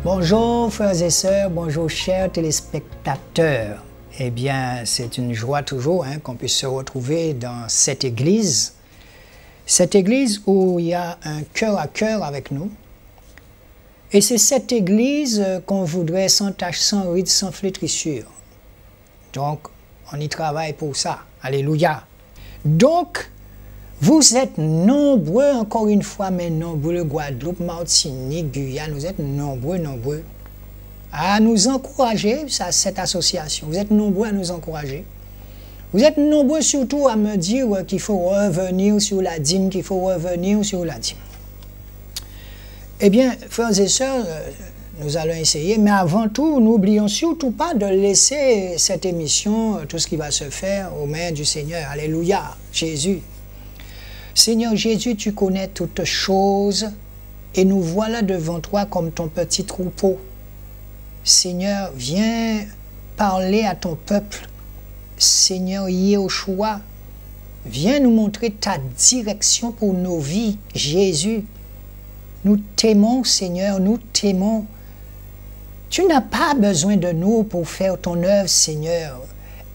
Bonjour frères et sœurs, bonjour chers téléspectateurs. Eh bien, c'est une joie toujours qu'on puisse se retrouver dans cette église où il y a un cœur à cœur avec nous. Et c'est cette église qu'on voudrait sans tache, sans ride, sans flétrissure. Donc, on y travaille pour ça. Alléluia. Donc, vous êtes nombreux, encore une fois, mais nombreux, Guadeloupe, Martinique, Guyane, vous êtes nombreux à nous encourager, cette association. Vous êtes nombreux à nous encourager. Vous êtes nombreux surtout à me dire qu'il faut revenir sur la dîme, qu'il faut revenir sur la dîme. Eh bien, frères et sœurs, nous allons essayer, mais avant tout, n'oublions surtout pas de laisser cette émission, tout ce qui va se faire, aux mains du Seigneur. Alléluia, Jésus. Seigneur Jésus, tu connais toutes choses et nous voilà devant toi comme ton petit troupeau. Seigneur, viens parler à ton peuple. Seigneur Yeshua, viens nous montrer ta direction pour nos vies. Jésus, nous t'aimons, Seigneur, nous t'aimons. Tu n'as pas besoin de nous pour faire ton œuvre, Seigneur.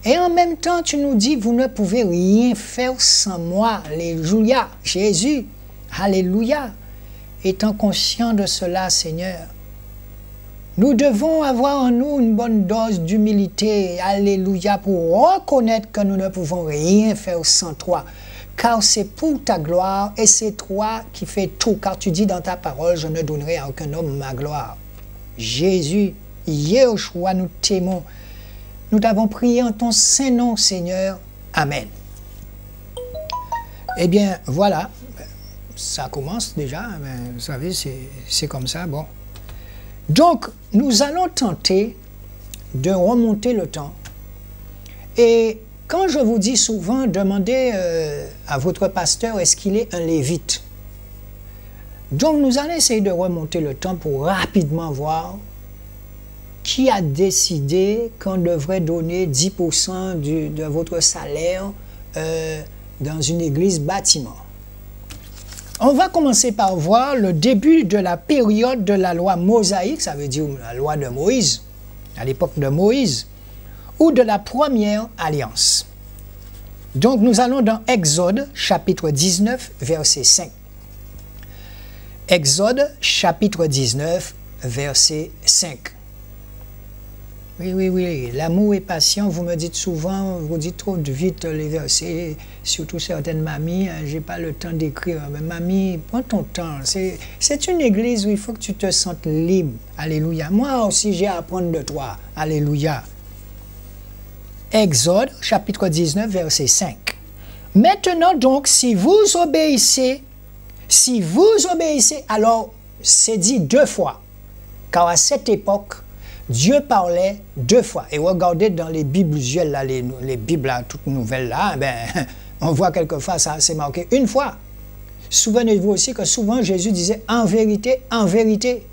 Et en même temps, tu nous dis, vous ne pouvez rien faire sans moi. Alléluia, Jésus, alléluia. Étant conscient de cela, Seigneur, nous devons avoir en nous une bonne dose d'humilité, alléluia, pour reconnaître que nous ne pouvons rien faire sans toi. Car c'est pour ta gloire et c'est toi qui fais tout. Car tu dis dans ta parole, je ne donnerai à aucun homme ma gloire. Jésus, Yeshua, nous t'aimons. Nous t'avons prié en ton saint nom, Seigneur. Amen. Eh bien, voilà. Ça commence déjà. Mais vous savez, c'est comme ça. Bon. Donc, nous allons tenter de remonter le temps. Et quand je vous dis souvent, demandez à votre pasteur, est-ce qu'il est un lévite? Donc, nous allons essayer de remonter le temps pour rapidement voir qui a décidé qu'on devrait donner 10% de votre salaire dans une église bâtiment. On va commencer par voir le début de la période de la loi mosaïque, ça veut dire la loi de Moïse, à l'époque de Moïse, ou de la première alliance. Donc nous allons dans Exode, chapitre 19, verset 5. Exode, chapitre 19, verset 5. Oui, l'amour est patient, vous me dites souvent, vous dites trop vite les versets, surtout certaines mamies, j'ai pas le temps d'écrire, mais mamie, prends ton temps, c'est une église où il faut que tu te sentes libre, alléluia. Moi aussi j'ai à apprendre de toi, alléluia. Exode, chapitre 19, verset 5. Maintenant donc, si vous obéissez, alors c'est dit deux fois, car à cette époque, Dieu parlait deux fois. Et regardez dans les Bibles usuelles, là, les Bibles là, toutes nouvelles, là, on voit quelquefois ça, c'est marqué une fois. Souvenez-vous aussi que souvent Jésus disait en vérité, en vérité.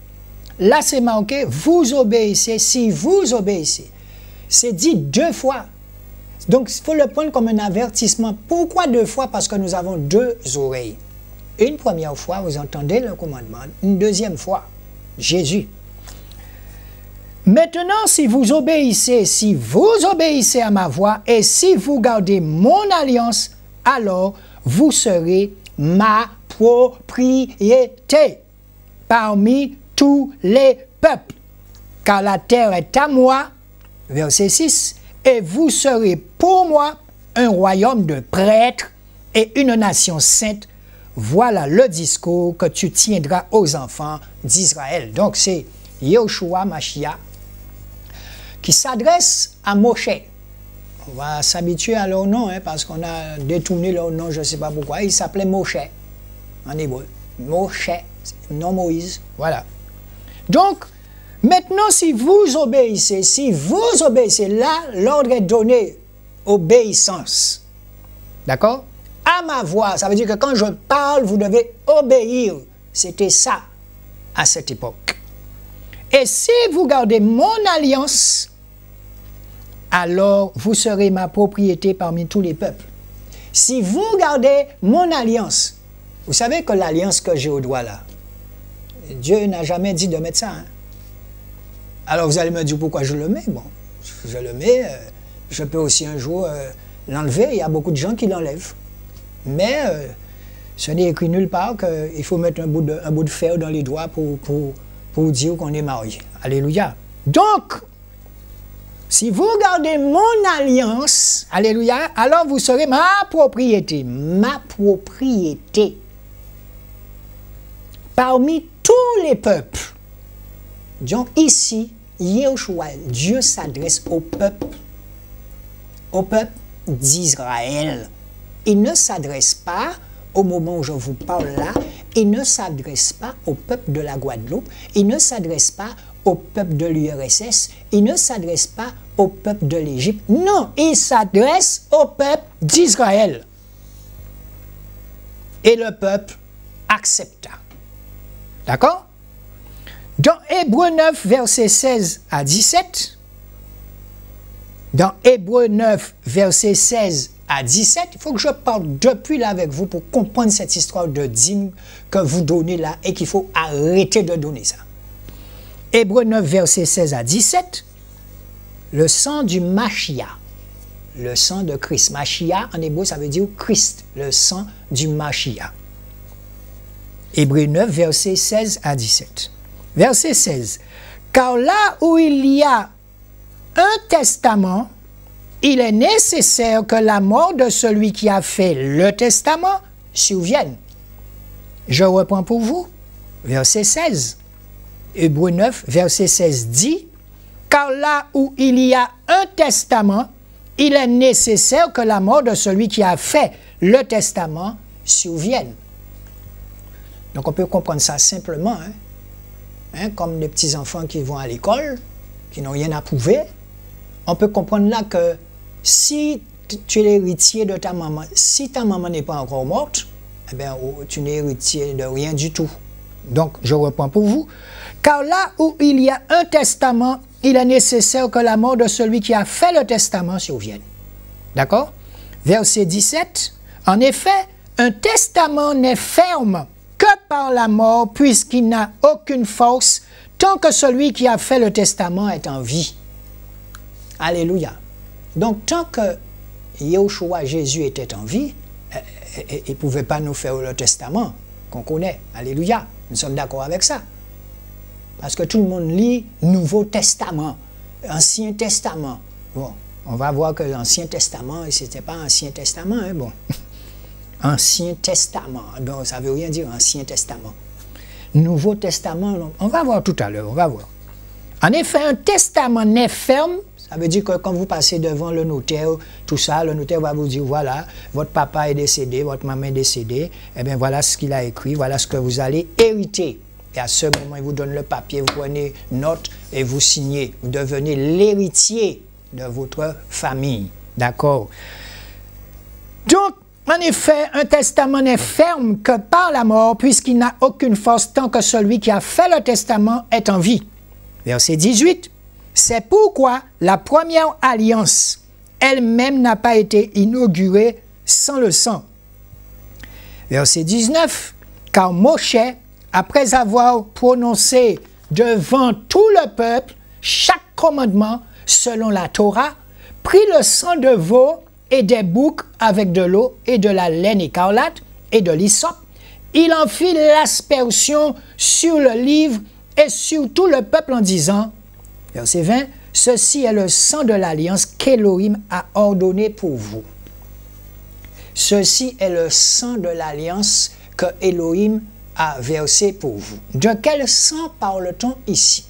Là, c'est marqué vous obéissez, si vous obéissez. C'est dit deux fois. Donc, il faut le prendre comme un avertissement. Pourquoi deux fois? Parce que nous avons deux oreilles. Une première fois, vous entendez le commandement. Une deuxième fois, Jésus. Maintenant, si vous obéissez à ma voix et si vous gardez mon alliance, alors vous serez ma propriété parmi tous les peuples. Car la terre est à moi, verset 6, et vous serez pour moi un royaume de prêtres et une nation sainte. Voilà le discours que tu tiendras aux enfants d'Israël. Donc c'est Yeshua Mashiach qui s'adresse à Moshe. On va s'habituer à leur nom, parce qu'on a détourné leur nom, je ne sais pas pourquoi. Il s'appelait Moshe, en hébreu. Moshe, non Moïse, voilà. Donc, maintenant, si vous obéissez, là, l'ordre est donné, obéissance. D'accord? À ma voix, ça veut dire que quand je parle, vous devez obéir. C'était ça, à cette époque. Et si vous gardez mon alliance, alors vous serez ma propriété parmi tous les peuples. Si vous gardez mon alliance, vous savez que l'alliance que j'ai au doigt là, Dieu n'a jamais dit de mettre ça. Alors vous allez me dire pourquoi je le mets. Bon, je le mets, je peux aussi un jour l'enlever. Il y a beaucoup de gens qui l'enlèvent. Mais ce n'est écrit nulle part qu'il faut mettre un bout de fer dans les doigts pour dire qu'on est marié. Alléluia. Donc, si vous regardez mon alliance, alléluia, alors vous serez ma propriété. Ma propriété. Parmi tous les peuples. Donc ici, Yahushua, Dieu s'adresse au peuple d'Israël. Il ne s'adresse pas, au moment où je vous parle là, il ne s'adresse pas au peuple de la Guadeloupe, il ne s'adresse pas au peuple de l'URSS, il ne s'adresse pas au peuple de l'Égypte. Non, il s'adresse au peuple d'Israël. Et le peuple accepta. D'accord? Dans Hébreux 9, versets 16 à 17, dans Hébreux 9, versets 16 à 17, il faut que je parle depuis là avec vous pour comprendre cette histoire de dîme que vous donnez là et qu'il faut arrêter de donner ça. Hébreux 9, versets 16 à 17, le sang du Machia, le sang de Christ. Machia, en hébreu, ça veut dire Christ, le sang du Machia. Hébreux 9, versets 16 à 17. Verset 16. Car là où il y a un testament, il est nécessaire que la mort de celui qui a fait le testament survienne. Je reprends pour vous. Verset 16. Hébreux 9, verset 16 dit, car là où il y a un testament, il est nécessaire que la mort de celui qui a fait le testament survienne. Donc on peut comprendre ça simplement, comme les petits-enfants qui vont à l'école, qui n'ont rien à prouver. On peut comprendre là que si tu es l'héritier de ta maman, si ta maman n'est pas encore morte, eh bien, tu n'es héritier de rien du tout. Donc, je reprends pour vous. Car là où il y a un testament, il est nécessaire que la mort de celui qui a fait le testament survienne. D'accord? Verset 17. En effet, un testament n'est ferme que par la mort, puisqu'il n'a aucune force tant que celui qui a fait le testament est en vie. Alléluia. Donc, tant que Yahushua, Jésus, était en vie, il ne pouvait pas nous faire le testament qu'on connaît. Alléluia. Nous sommes d'accord avec ça. Parce que tout le monde lit Nouveau Testament, Ancien Testament. Bon, on va voir que l'Ancien Testament, ce n'était pas Ancien Testament, hein, bon. Ancien Testament, donc ça ne veut rien dire Ancien Testament. Nouveau Testament, on va voir tout à l'heure, on va voir. En effet, un testament n'est ferme, ça veut dire que quand vous passez devant le notaire, tout ça, le notaire va vous dire, voilà, votre papa est décédé, votre maman est décédée, eh bien voilà ce qu'il a écrit, voilà ce que vous allez hériter. Et à ce moment, il vous donne le papier, vous prenez note et vous signez. Vous devenez l'héritier de votre famille. D'accord? Donc, en effet, un testament n'est ferme que par la mort, puisqu'il n'a aucune force tant que celui qui a fait le testament est en vie. Verset 18. C'est pourquoi la première alliance elle-même n'a pas été inaugurée sans le sang. Verset 19. Car Moshe, après avoir prononcé devant tout le peuple chaque commandement selon la Torah, prit le sang de veau et des boucs avec de l'eau et de la laine écarlate et de l'hysope. Il en fit l'aspersion sur le livre et sur tout le peuple en disant, verset 20, « Ceci est le sang de l'alliance qu'Élohim a ordonné pour vous. » Ceci est le sang de l'alliance que Élohim a versé pour vous. De quel sang parle-t-on ici?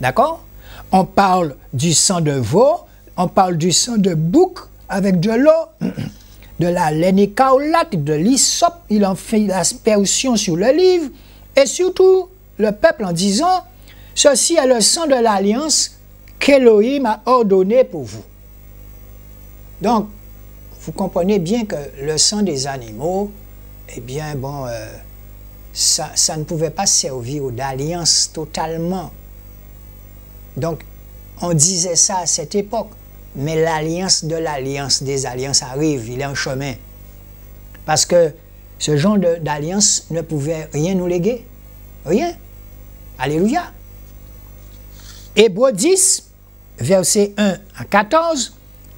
D'accord? On parle du sang de veau, on parle du sang de bouc avec de l'eau, de la laine écarlate, de l'hysope. Il en fait l'aspersion sur le livre et surtout le peuple en disant, ceci est le sang de l'alliance qu'Élohim a ordonné pour vous. Donc, vous comprenez bien que le sang des animaux, eh bien, bon, ça ne pouvait pas servir d'alliance totalement. Donc, on disait ça à cette époque. Mais l'alliance de l'alliance des alliances arrive, il est en chemin. Parce que ce genre d'alliance ne pouvait rien nous léguer. Rien. Alléluia. Hébreux 10, versets 1 à 14,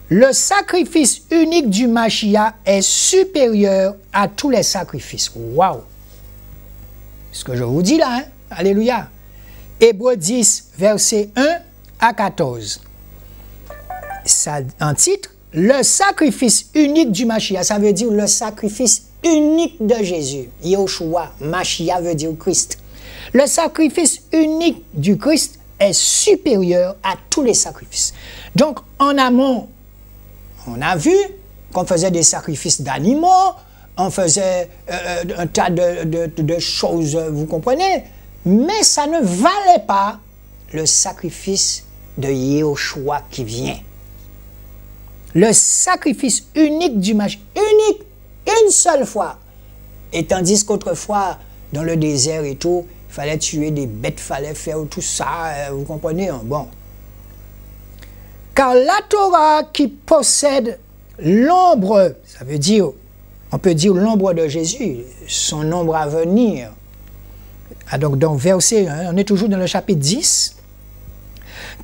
le sacrifice unique du Mashiach est supérieur à tous les sacrifices. Waouh! Ce que je vous dis là, hein? Alléluia. Hébreux 10, versets 1 à 14. Ça, en titre, le sacrifice unique du Mashiach, ça veut dire le sacrifice unique de Jésus. Yoshua, Mashiach veut dire Christ. Le sacrifice unique du Christ est supérieur à tous les sacrifices. Donc, en amont, on a vu qu'on faisait des sacrifices d'animaux, on faisait un tas de choses, vous comprenez, mais ça ne valait pas le sacrifice de Yahushua qui vient. Le sacrifice unique du Mashiach, unique, une seule fois. Et tandis qu'autrefois, dans le désert et tout, il fallait tuer des bêtes, il fallait faire tout ça, vous comprenez, hein? Bon. Car la Torah qui possède l'ombre, ça veut dire, on peut dire l'ombre de Jésus, son ombre à venir. Ah, donc, dans verset, hein, on est toujours dans le chapitre 10.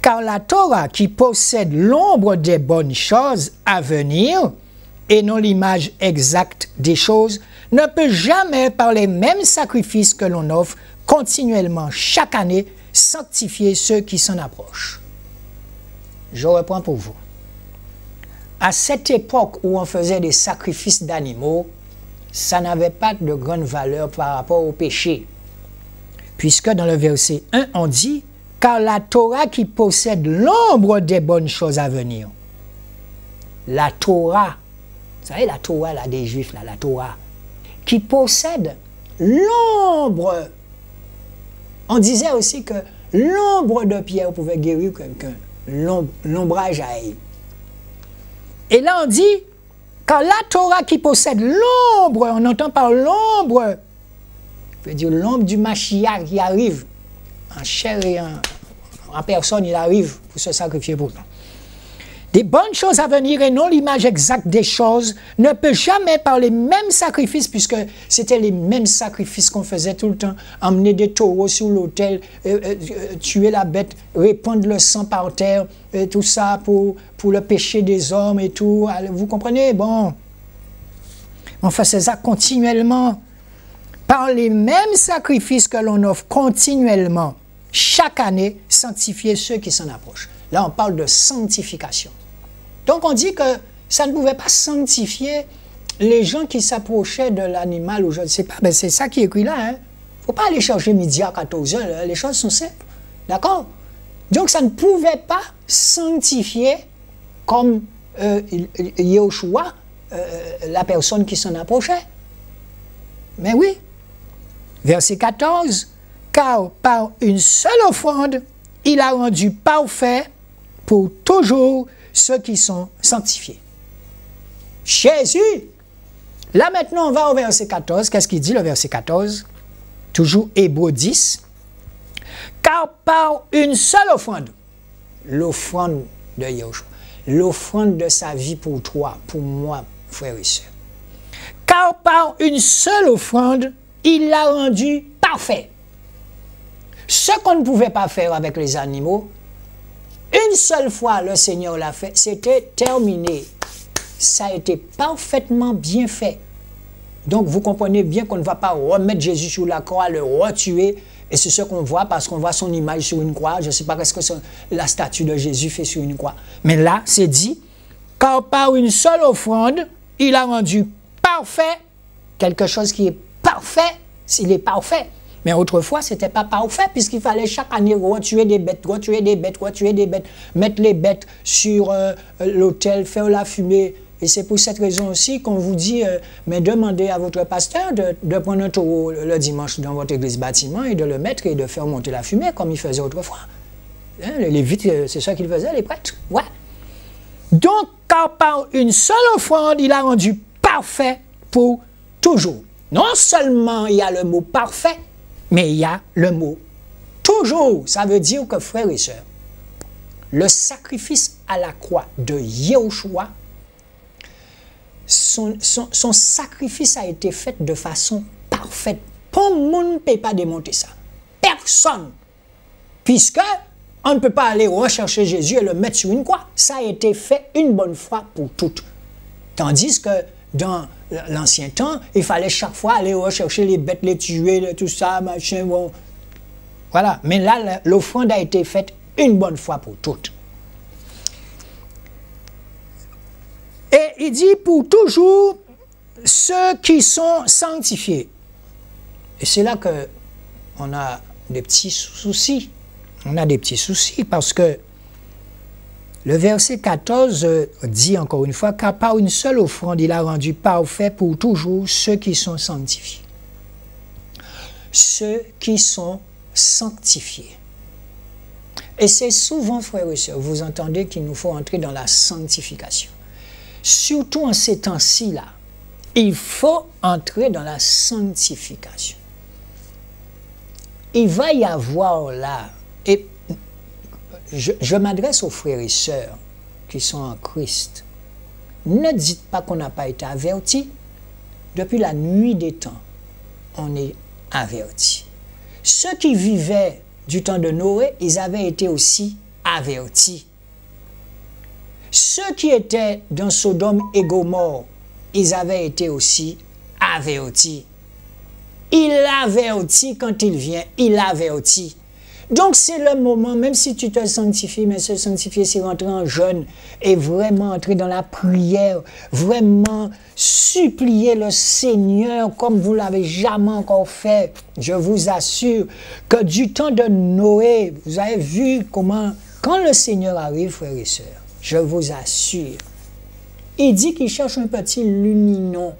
Car la Torah qui possède l'ombre des bonnes choses à venir, et non l'image exacte des choses, ne peut jamais, par les mêmes sacrifices que l'on offre continuellement chaque année, sanctifier ceux qui s'en approchent. Je reprends pour vous. À cette époque où on faisait des sacrifices d'animaux, ça n'avait pas de grande valeur par rapport au péché. Puisque dans le verset 1, on dit « Car la Torah qui possède l'ombre des bonnes choses à venir. » La Torah, vous savez la Torah là, des Juifs, là, la Torah, qui possède l'ombre. On disait aussi que l'ombre de pierre pouvait guérir quelqu'un. L'ombrage à elle. Et là on dit, quand la Torah qui possède l'ombre, on entend par l'ombre, je veux dire l'ombre du Mashiach qui arrive, en chair et en personne, il arrive pour se sacrifier pour nous. Des bonnes choses à venir et non l'image exacte des choses ne peut jamais par les mêmes sacrifices, puisque c'était les mêmes sacrifices qu'on faisait tout le temps, emmener des taureaux sur l'autel, tuer la bête, répandre le sang par terre, tout ça pour le péché des hommes et tout. Vous comprenez? Bon, on faisait ça continuellement. Par les mêmes sacrifices que l'on offre continuellement, chaque année, sanctifier ceux qui s'en approchent. Là, on parle de sanctification. Donc, on dit que ça ne pouvait pas sanctifier les gens qui s'approchaient de l'animal ou je ne sais pas. Ben, c'est ça qui est écrit là. Il ne faut pas aller chercher midi à 14 heures. Les choses sont simples. D'accord? Donc, ça ne pouvait pas sanctifier comme Yahushua, la personne qui s'en approchait. Mais oui. Verset 14. Car par une seule offrande, il a rendu parfait pour toujours ceux qui sont sanctifiés. Jésus. Là maintenant, on va au verset 14. Qu'est-ce qu'il dit le verset 14? Toujours Hébreux 10. Car par une seule offrande, l'offrande de Yahushua, l'offrande de sa vie pour toi, pour moi, frères et sœurs. Car par une seule offrande, il l'a rendu parfait. Ce qu'on ne pouvait pas faire avec les animaux, une seule fois le Seigneur l'a fait, c'était terminé. Ça a été parfaitement bien fait. Donc vous comprenez bien qu'on ne va pas remettre Jésus sur la croix, le retuer, et c'est ce qu'on voit parce qu'on voit son image sur une croix. Je ne sais pas ce que la statue de Jésus fait sur une croix. Mais là, c'est dit, car par une seule offrande, il a rendu parfait quelque chose qui est parfait, s'il est parfait. Mais autrefois, ce n'était pas parfait, puisqu'il fallait chaque année retuer des bêtes, mettre les bêtes sur l'autel, faire la fumée. Et c'est pour cette raison aussi qu'on vous dit, mais demandez à votre pasteur de prendre un taureau le dimanche dans votre église bâtiment et de le mettre et de faire monter la fumée comme il faisait autrefois. Hein, les Lévites, c'est ça qu'ils faisaient, les prêtres. Ouais. Donc, car par une seule offrande, il a rendu parfait pour toujours. Non seulement il y a le mot parfait, mais il y a le mot toujours. Ça veut dire que, frères et sœurs, le sacrifice à la croix de Yahushua, son sacrifice a été fait de façon parfaite. Tout le monde ne peut pas démonter ça. Personne. Puisque, On ne peut pas aller rechercher Jésus et le mettre sur une croix. Ça a été fait une bonne fois pour toutes. Tandis que dans l'ancien temps, il fallait chaque fois aller rechercher les bêtes, les tuer, tout ça, machin, bon. Voilà. Mais là, l'offrande a été faite une bonne fois pour toutes. Et il dit pour toujours ceux qui sont sanctifiés. Et c'est là qu'on a des petits soucis. On a des petits soucis parce que le verset 14 dit encore une fois, car par une seule offrande, il a rendu parfait pour toujours ceux qui sont sanctifiés. Ceux qui sont sanctifiés. Et c'est souvent, frères et sœurs, vous entendez qu'il nous faut entrer dans la sanctification. Surtout en ces temps-ci là, il faut entrer dans la sanctification. Il va y avoir là, et je m'adresse aux frères et sœurs qui sont en Christ. Ne dites pas qu'on n'a pas été avertis. Depuis la nuit des temps, on est avertis. Ceux qui vivaient du temps de Noé, ils avaient été aussi avertis. Ceux qui étaient dans Sodome et Gomorrhe, ils avaient été aussi avertis. Il avertit quand il vient, il avertit. Donc c'est le moment, même si tu te sanctifies, mais se sanctifier, c'est rentrer en jeûne et vraiment entrer dans la prière, vraiment supplier le Seigneur comme vous ne l'avez jamais encore fait. Je vous assure que du temps de Noé, vous avez vu comment, quand le Seigneur arrive, frères et sœurs, je vous assure, il dit qu'il cherche un petit luminon.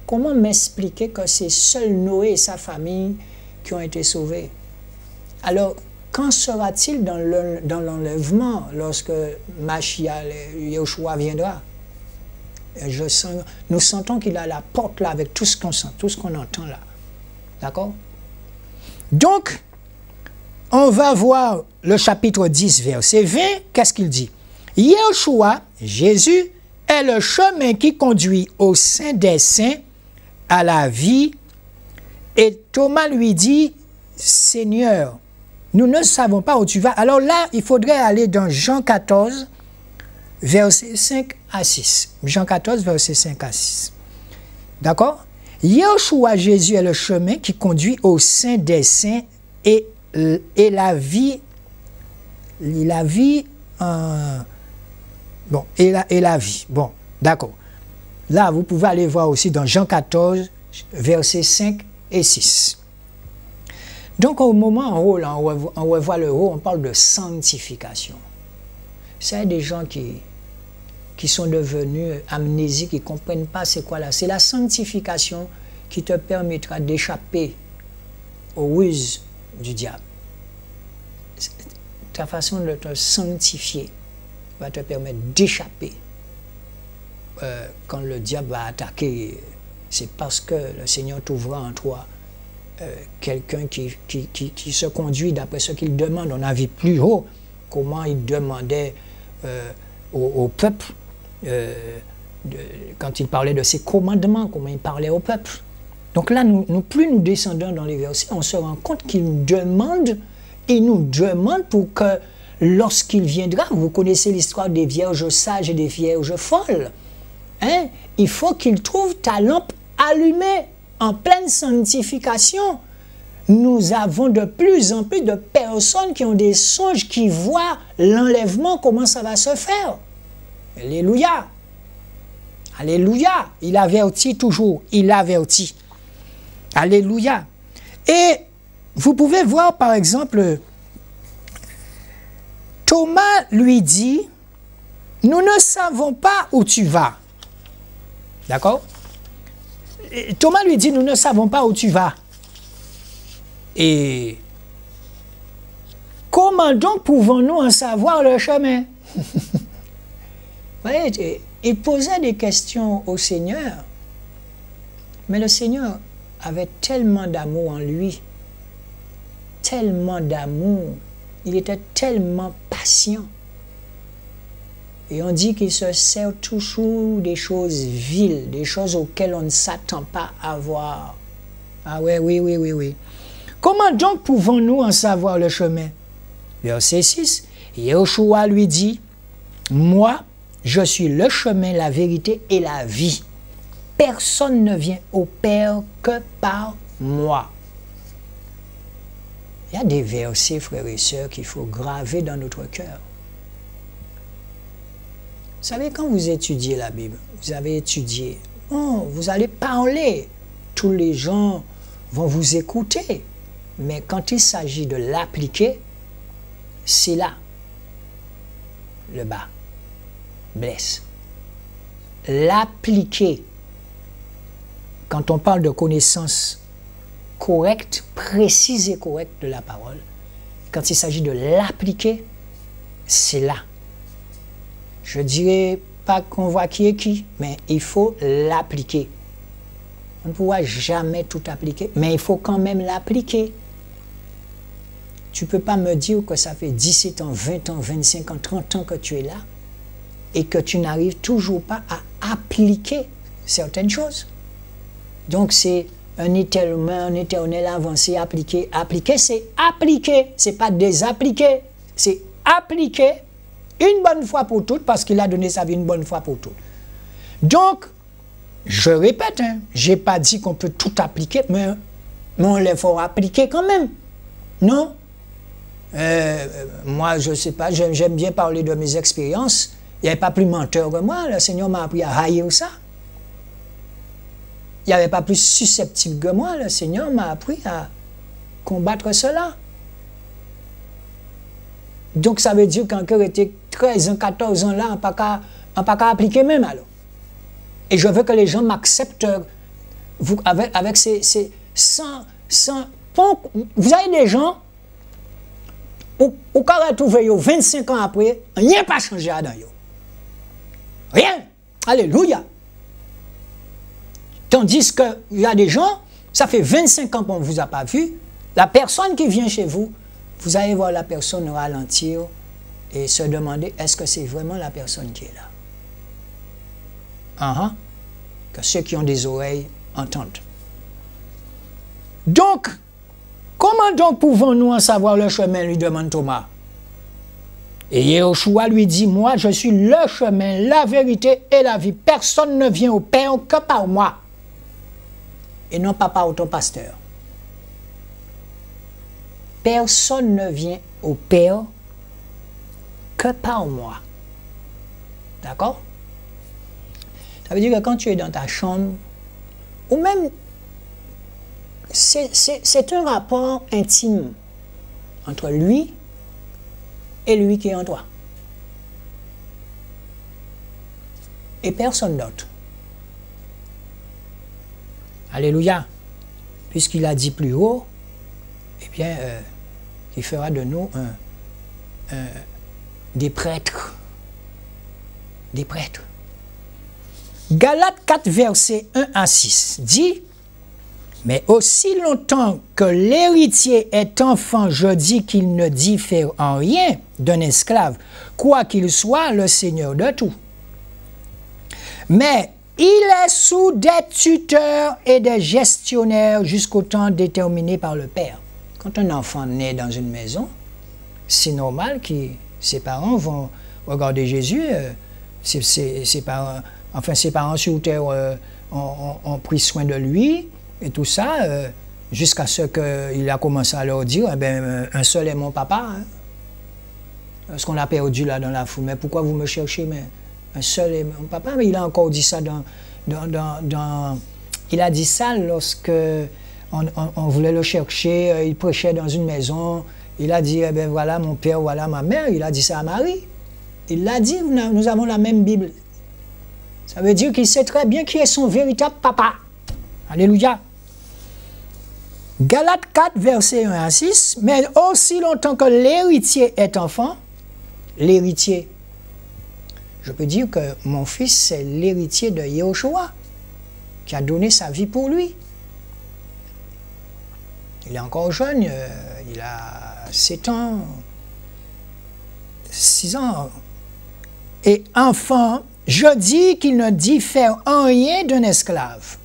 Comment m'expliquer que c'est seul Noé et sa famille qui ont été sauvés? Alors, quand sera-t-il dans l'enlèvement lorsque Mashiach, Yeshua viendra? Nous sentons qu'il a la porte là avec tout ce qu'on sent, tout ce qu'on entend là. D'accord? Donc, on va voir le chapitre 10, verset 20. Qu'est-ce qu'il dit? Yeshua, Jésus, est le chemin qui conduit au sein des saints à la vie. Et Thomas lui dit, Seigneur, nous ne savons pas où tu vas. Alors là, il faudrait aller dans Jean 14, versets 5 à 6. Jean 14, versets 5 à 6. D'accord? Yeshua, Jésus, est le chemin qui conduit au sein des saints et la vie. La vie. Bon, et la vie. Bon, d'accord. Là, vous pouvez aller voir aussi dans Jean 14, versets 5 et 6. Donc, au moment en haut, là, on revoit le haut, on parle de sanctification. C'est des gens qui sont devenus amnésiques, qui ne comprennent pas c'est quoi là. C'est la sanctification qui te permettra d'échapper aux ruses du diable. Ta façon de te sanctifier va te permettre d'échapper. Quand le diable va attaquer, c'est parce que le Seigneur t'ouvra en toi quelqu'un qui se conduit d'après ce qu'il demande. On a vu plus haut comment il demandait au peuple, quand il parlait de ses commandements, comment il parlait au peuple. Donc là, plus nous descendons dans les versets, on se rend compte qu'il nous demande, pour que lorsqu'il viendra, vous connaissez l'histoire des vierges sages et des vierges folles, hein? Il faut qu'il trouve ta lampe allumée, en pleine sanctification. Nous avons de plus en plus de personnes qui ont des songes, qui voient l'enlèvement, comment ça va se faire. Alléluia. Alléluia. Il avertit toujours. Il avertit. Alléluia. Et vous pouvez voir, par exemple, Thomas lui dit, nous ne savons pas où tu vas. D'accord? Thomas lui dit, nous ne savons pas où tu vas. Et comment donc pouvons-nous en savoir le chemin? Vous voyez, il posait des questions au Seigneur, mais le Seigneur avait tellement d'amour en lui, tellement d'amour, il était tellement patient. Et on dit qu'il se sert toujours des choses viles, des choses auxquelles on ne s'attend pas à voir. Ah ouais, oui. Comment donc pouvons-nous en savoir le chemin? Verset 6, Yahushua lui dit, « Moi, je suis le chemin, la vérité et la vie. Personne ne vient au Père que par moi. » Il y a des versets, frères et sœurs, qu'il faut graver dans notre cœur. Vous savez, quand vous étudiez la Bible, vous avez étudié, vous allez parler, tous les gens vont vous écouter. Mais quand il s'agit de l'appliquer, c'est là le bas blesse. L'appliquer, quand on parle de connaissance correcte, précise et correcte de la parole, quand il s'agit de l'appliquer, c'est là. Je ne dirais pas qu'on voit qui est qui, mais il faut l'appliquer. On ne pourra jamais tout appliquer, mais il faut quand même l'appliquer. Tu ne peux pas me dire que ça fait 17 ans, 20 ans, 25 ans, 30 ans que tu es là et que tu n'arrives toujours pas à appliquer certaines choses. Donc c'est un éternel avancé, appliquer. Appliquer, c'est appliquer, ce n'est pas désappliquer, c'est appliquer une bonne fois pour toutes parce qu'il a donné sa vie une bonne fois pour toutes. Donc, je répète, je n'ai pas dit qu'on peut tout appliquer, mais on les faut appliquer quand même. Non? Moi, je ne sais pas, j'aime bien parler de mes expériences. Il n'y avait pas plus menteur que moi. Le Seigneur m'a appris à haïr ça. Il n'y avait pas plus susceptible que moi. Le Seigneur m'a appris à combattre cela. Donc, ça veut dire qu'en était 13 ans, 14 ans là, on n'a pas qu'à appliquer même alors. Et je veux que les gens m'acceptent avec ces vous avez des gens au cas où trouver 25 ans après, rien n'a pas changé là-dedans. Rien. Alléluia. Tandis qu'il y a des gens, ça fait 25 ans qu'on ne vous a pas vu, la personne qui vient chez vous, vous allez voir la personne ralentir et se demander est-ce que c'est vraiment la personne qui est là. Que ceux qui ont des oreilles entendent. Donc, comment donc pouvons-nous en savoir le chemin, lui demande Thomas. Et Yahushua lui dit, moi je suis le chemin, la vérité et la vie. Personne ne vient au Père que par moi. Et non pas par ton pasteur. Personne ne vient au Père que par moi. D'accord? Ça veut dire que quand tu es dans ta chambre, ou même, c'est un rapport intime entre lui et lui qui est en toi. Et personne d'autre. Alléluia. Puisqu'il a dit plus haut, eh bien, il fera de nous des prêtres. Des prêtres. Galates 4, versets 1 à 6 dit, « Mais aussi longtemps que l'héritier est enfant, je dis qu'il ne diffère en rien d'un esclave, quoi qu'il soit le seigneur de tout. Mais il est sous des tuteurs et des gestionnaires jusqu'au temps déterminé par le Père. » Quand un enfant naît dans une maison, c'est normal que ses parents vont regarder Jésus, ses parents sur terre ont pris soin de lui et tout ça, jusqu'à ce qu'il a commencé à leur dire, eh bien, un seul est mon papa. Ce qu'on a perdu là dans la foule, mais pourquoi vous me cherchez, mais un seul est mon papa. Mais il a encore dit ça il a dit ça lorsque on voulait le chercher, il prêchait dans une maison, il a dit, eh bien voilà mon père, voilà ma mère, il a dit ça à Marie. Il l'a dit, nous avons la même Bible. Ça veut dire qu'il sait très bien qui est son véritable papa. Alléluia. Galates 4, versets 1 à 6. Mais aussi longtemps que l'héritier est enfant, l'héritier, je peux dire que mon fils, c'est l'héritier de Yahushua, qui a donné sa vie pour lui. Il est encore jeune, il a 7 ans, 6 ans. Et enfant, je dis qu'il ne diffère en rien d'un esclave.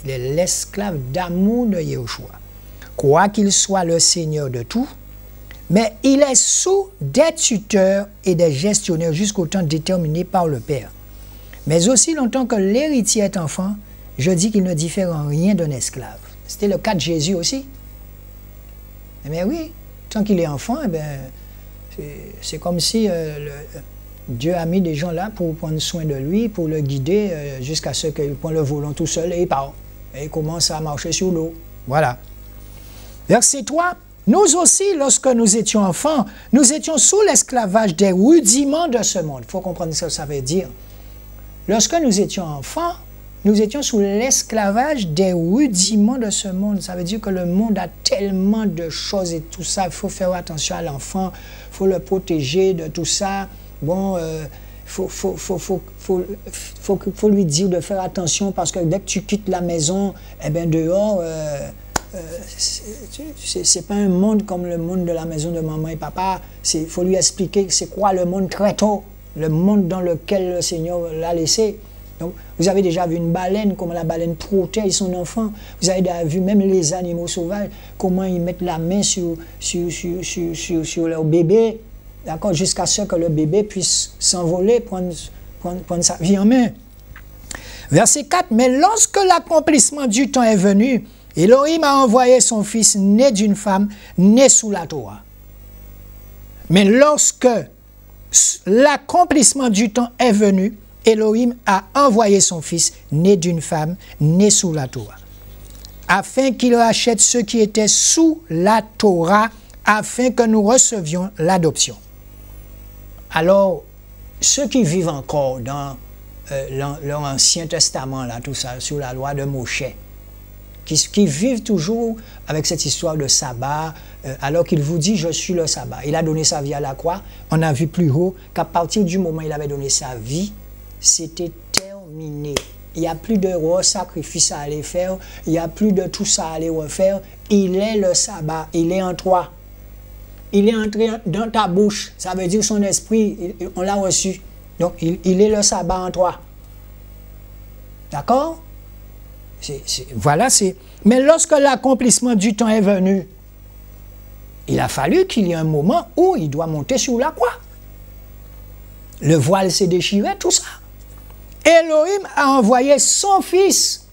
Il est l'esclave d'amour de Yahushua. Quoi qu'il soit le Seigneur de tout, mais il est sous des tuteurs et des gestionnaires jusqu'au temps déterminé par le Père. Mais aussi longtemps que l'héritier est enfant, je dis qu'il ne diffère en rien d'un esclave. C'était le cas de Jésus aussi. Mais oui, tant qu'il est enfant, eh bien, c'est comme si Dieu a mis des gens là pour prendre soin de lui, pour le guider jusqu'à ce qu'il prenne le volant tout seul et il part. Et il commence à marcher sur l'eau. Voilà. Verset 3. Nous aussi, lorsque nous étions enfants, nous étions sous l'esclavage des rudiments de ce monde. Il faut comprendre ce que ça veut dire. Lorsque nous étions enfants, nous étions sous l'esclavage des rudiments de ce monde. Ça veut dire que le monde a tellement de choses et tout ça. Il faut faire attention à l'enfant, il faut le protéger de tout ça. Bon, faut lui dire de faire attention parce que dès que tu quittes la maison, eh bien dehors, c'est pas un monde comme le monde de la maison de maman et papa. Il faut lui expliquer c'est quoi le monde très tôt, le monde dans lequel le Seigneur l'a laissé. Donc, vous avez déjà vu une baleine, comment la baleine protège son enfant. Vous avez déjà vu même les animaux sauvages, comment ils mettent la main sur leur bébé, d'accord, jusqu'à ce que le bébé puisse s'envoler, prendre sa vie en main. Verset 4, mais lorsque l'accomplissement du temps est venu, Elohim a envoyé son fils né d'une femme, né sous la Torah. Mais lorsque l'accomplissement du temps est venu, Elohim a envoyé son fils né d'une femme, né sous la Torah, afin qu'il rachète ceux qui étaient sous la Torah, afin que nous recevions l'adoption. Alors, ceux qui vivent encore dans l'Ancien Testament, là, tout ça, sous la loi de Moshe, qui vivent toujours avec cette histoire de sabbat, alors qu'il vous dit « je suis le sabbat ». Il a donné sa vie à la croix. On a vu plus haut qu'à partir du moment où il avait donné sa vie, c'était terminé. Il n'y a plus de sacrifice à aller faire, il n'y a plus de tout ça à aller refaire. Il est le sabbat, il est en toi. Il est entré dans ta bouche, ça veut dire son esprit, on l'a reçu. Donc il est le sabbat en toi. D'accord? Voilà, c'est. Mais lorsque l'accomplissement du temps est venu, il a fallu qu'il y ait un moment où il doit monter sur la croix. Le voile s'est déchiré, tout ça. Elohim a envoyé son fils,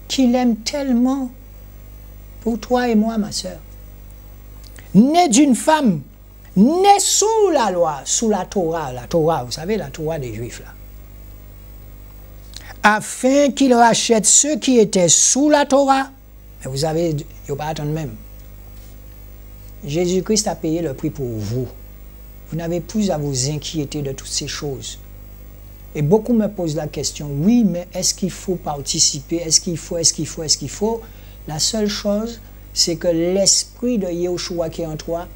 qu'il aime tellement, pour toi et moi, ma soeur. Né d'une femme, né sous la loi, sous la Torah, vous savez, la Torah des Juifs, là. Afin qu'il rachète ceux qui étaient sous la Torah. Mais vous avez, il ne faut pas attendre même. Jésus-Christ a payé le prix pour vous. Vous n'avez plus à vous inquiéter de toutes ces choses. Et beaucoup me posent la question, oui, mais est-ce qu'il faut participer? Est-ce qu'il faut? La seule chose, c'est que l'esprit de Yahushua qui est en toi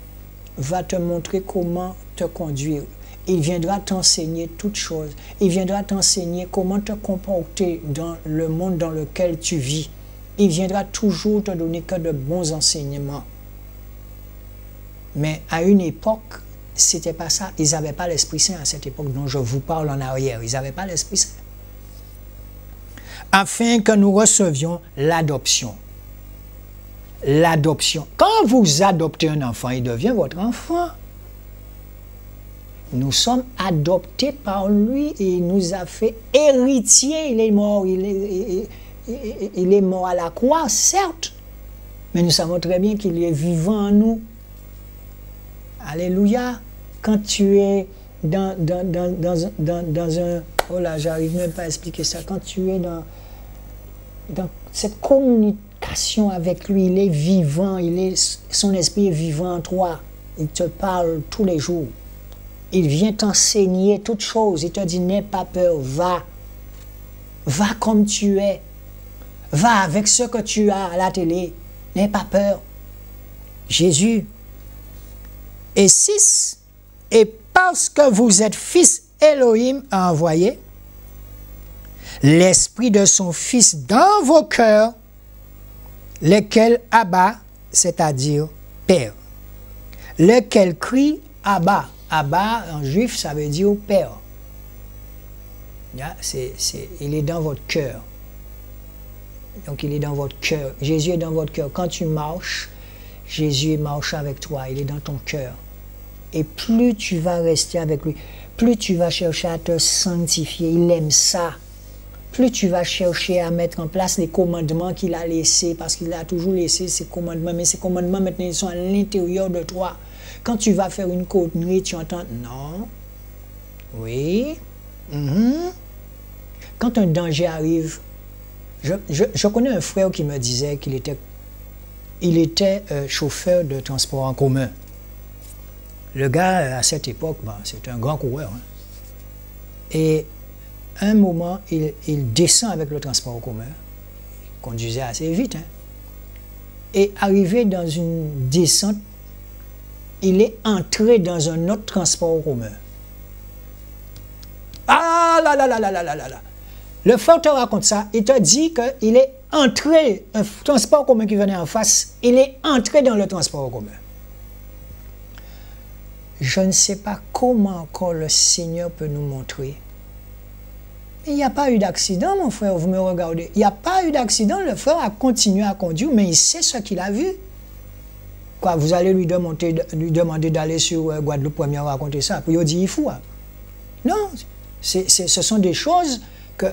va te montrer comment te conduire. Il viendra t'enseigner toutes choses. Il viendra t'enseigner comment te comporter dans le monde dans lequel tu vis. Il viendra toujours te donner que de bons enseignements. Mais à une époque, c'était pas ça. Ils n'avaient pas l'Esprit Saint à cette époque dont je vous parle en arrière. Ils n'avaient pas l'Esprit Saint. Afin que nous recevions l'adoption. L'adoption. Quand vous adoptez un enfant, il devient votre enfant. Nous sommes adoptés par lui et il nous a fait héritiers. Il est mort, il est mort à la croix, certes, mais nous savons très bien qu'il est vivant en nous. Alléluia. Quand tu es dans un... Oh là, j'arrive même pas à expliquer ça. Quand tu es dans cette communication avec lui, il est vivant, son esprit est vivant en toi. Il te parle tous les jours. Il vient t'enseigner toutes choses. Il te dit, n'aie pas peur, va. Va comme tu es. Va avec ce que tu as à la télé. N'aie pas peur. Jésus. Et 6, et parce que vous êtes fils, Elohim a envoyé l'esprit de son fils dans vos cœurs, lequel Abba, c'est-à-dire Père. Lequel crie Abba. Abba, en juif, ça veut dire Père. Il est dans votre cœur. Donc, il est dans votre cœur. Jésus est dans votre cœur. Quand tu marches, Jésus marche avec toi, il est dans ton cœur. Et plus tu vas rester avec lui, plus tu vas chercher à te sanctifier, il aime ça. Plus tu vas chercher à mettre en place les commandements qu'il a laissés, parce qu'il a toujours laissé ses commandements, mais ces commandements maintenant ils sont à l'intérieur de toi. Quand tu vas faire une connerie, tu entends « non »,« oui », Quand un danger arrive, je connais un frère qui me disait qu'il était chauffeur de transport en commun. Le gars, à cette époque, c'était un grand coureur. Hein. Et à un moment, il descend avec le transport en commun. Il conduisait assez vite. Hein. Et arrivé dans une descente, il est entré dans un autre transport en commun. Ah là là là là là là là là. Le frère te raconte ça, il te dit qu'il est entré, un transport commun qui venait en face, il est entré dans le transport commun. Je ne sais pas comment encore le Seigneur peut nous montrer. Mais il n'y a pas eu d'accident, mon frère, vous me regardez. Il n'y a pas eu d'accident, le frère a continué à conduire, mais il sait ce qu'il a vu. Quoi, vous allez lui demander d'aller sur Guadeloupe pour me raconter ça, puis il dit il faut. Non, ce sont des choses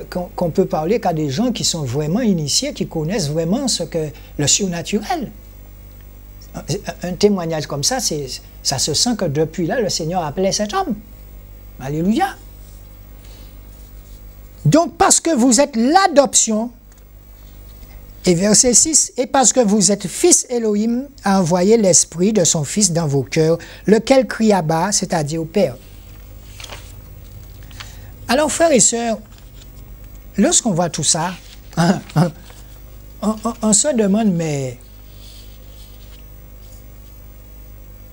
qu'on peut parler qu'à des gens qui sont vraiment initiés, qui connaissent vraiment ce que le surnaturel. Un témoignage comme ça, ça se sent que depuis là, le Seigneur appelait cet homme. Alléluia. Donc, parce que vous êtes l'adoption, et verset 6, et parce que vous êtes fils, Elohim a envoyé l'Esprit de son Fils dans vos cœurs, lequel crie à bas, c'est-à-dire au Père. Alors, frères et sœurs, lorsqu'on voit tout ça, on se demande, mais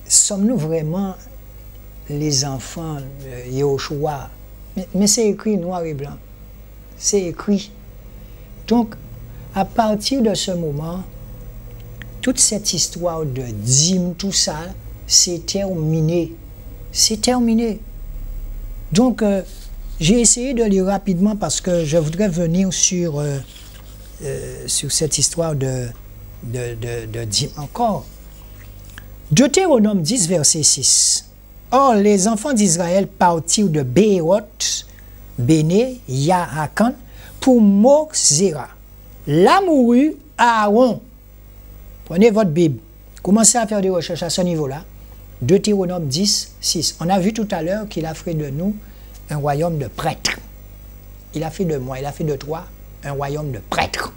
sommes-nous vraiment les enfants de Yahushua? Mais c'est écrit noir et blanc. C'est écrit. Donc, à partir de ce moment, toute cette histoire de dîme, tout ça, c'est terminé. C'est terminé. Donc, j'ai essayé de lire rapidement parce que je voudrais venir sur cette histoire de dîme encore. Deutéronome 10, verset 6. Or, les enfants d'Israël partirent de Béhéroth, Béné, Yaakan, pour Mosera. Là mourut Aaron. Prenez votre Bible. Commencez à faire des recherches à ce niveau-là. Deutéronome 10, 6. On a vu tout à l'heure qu'il a fait de nous un royaume de prêtres. Il a fait de moi, il a fait de toi un royaume de prêtres.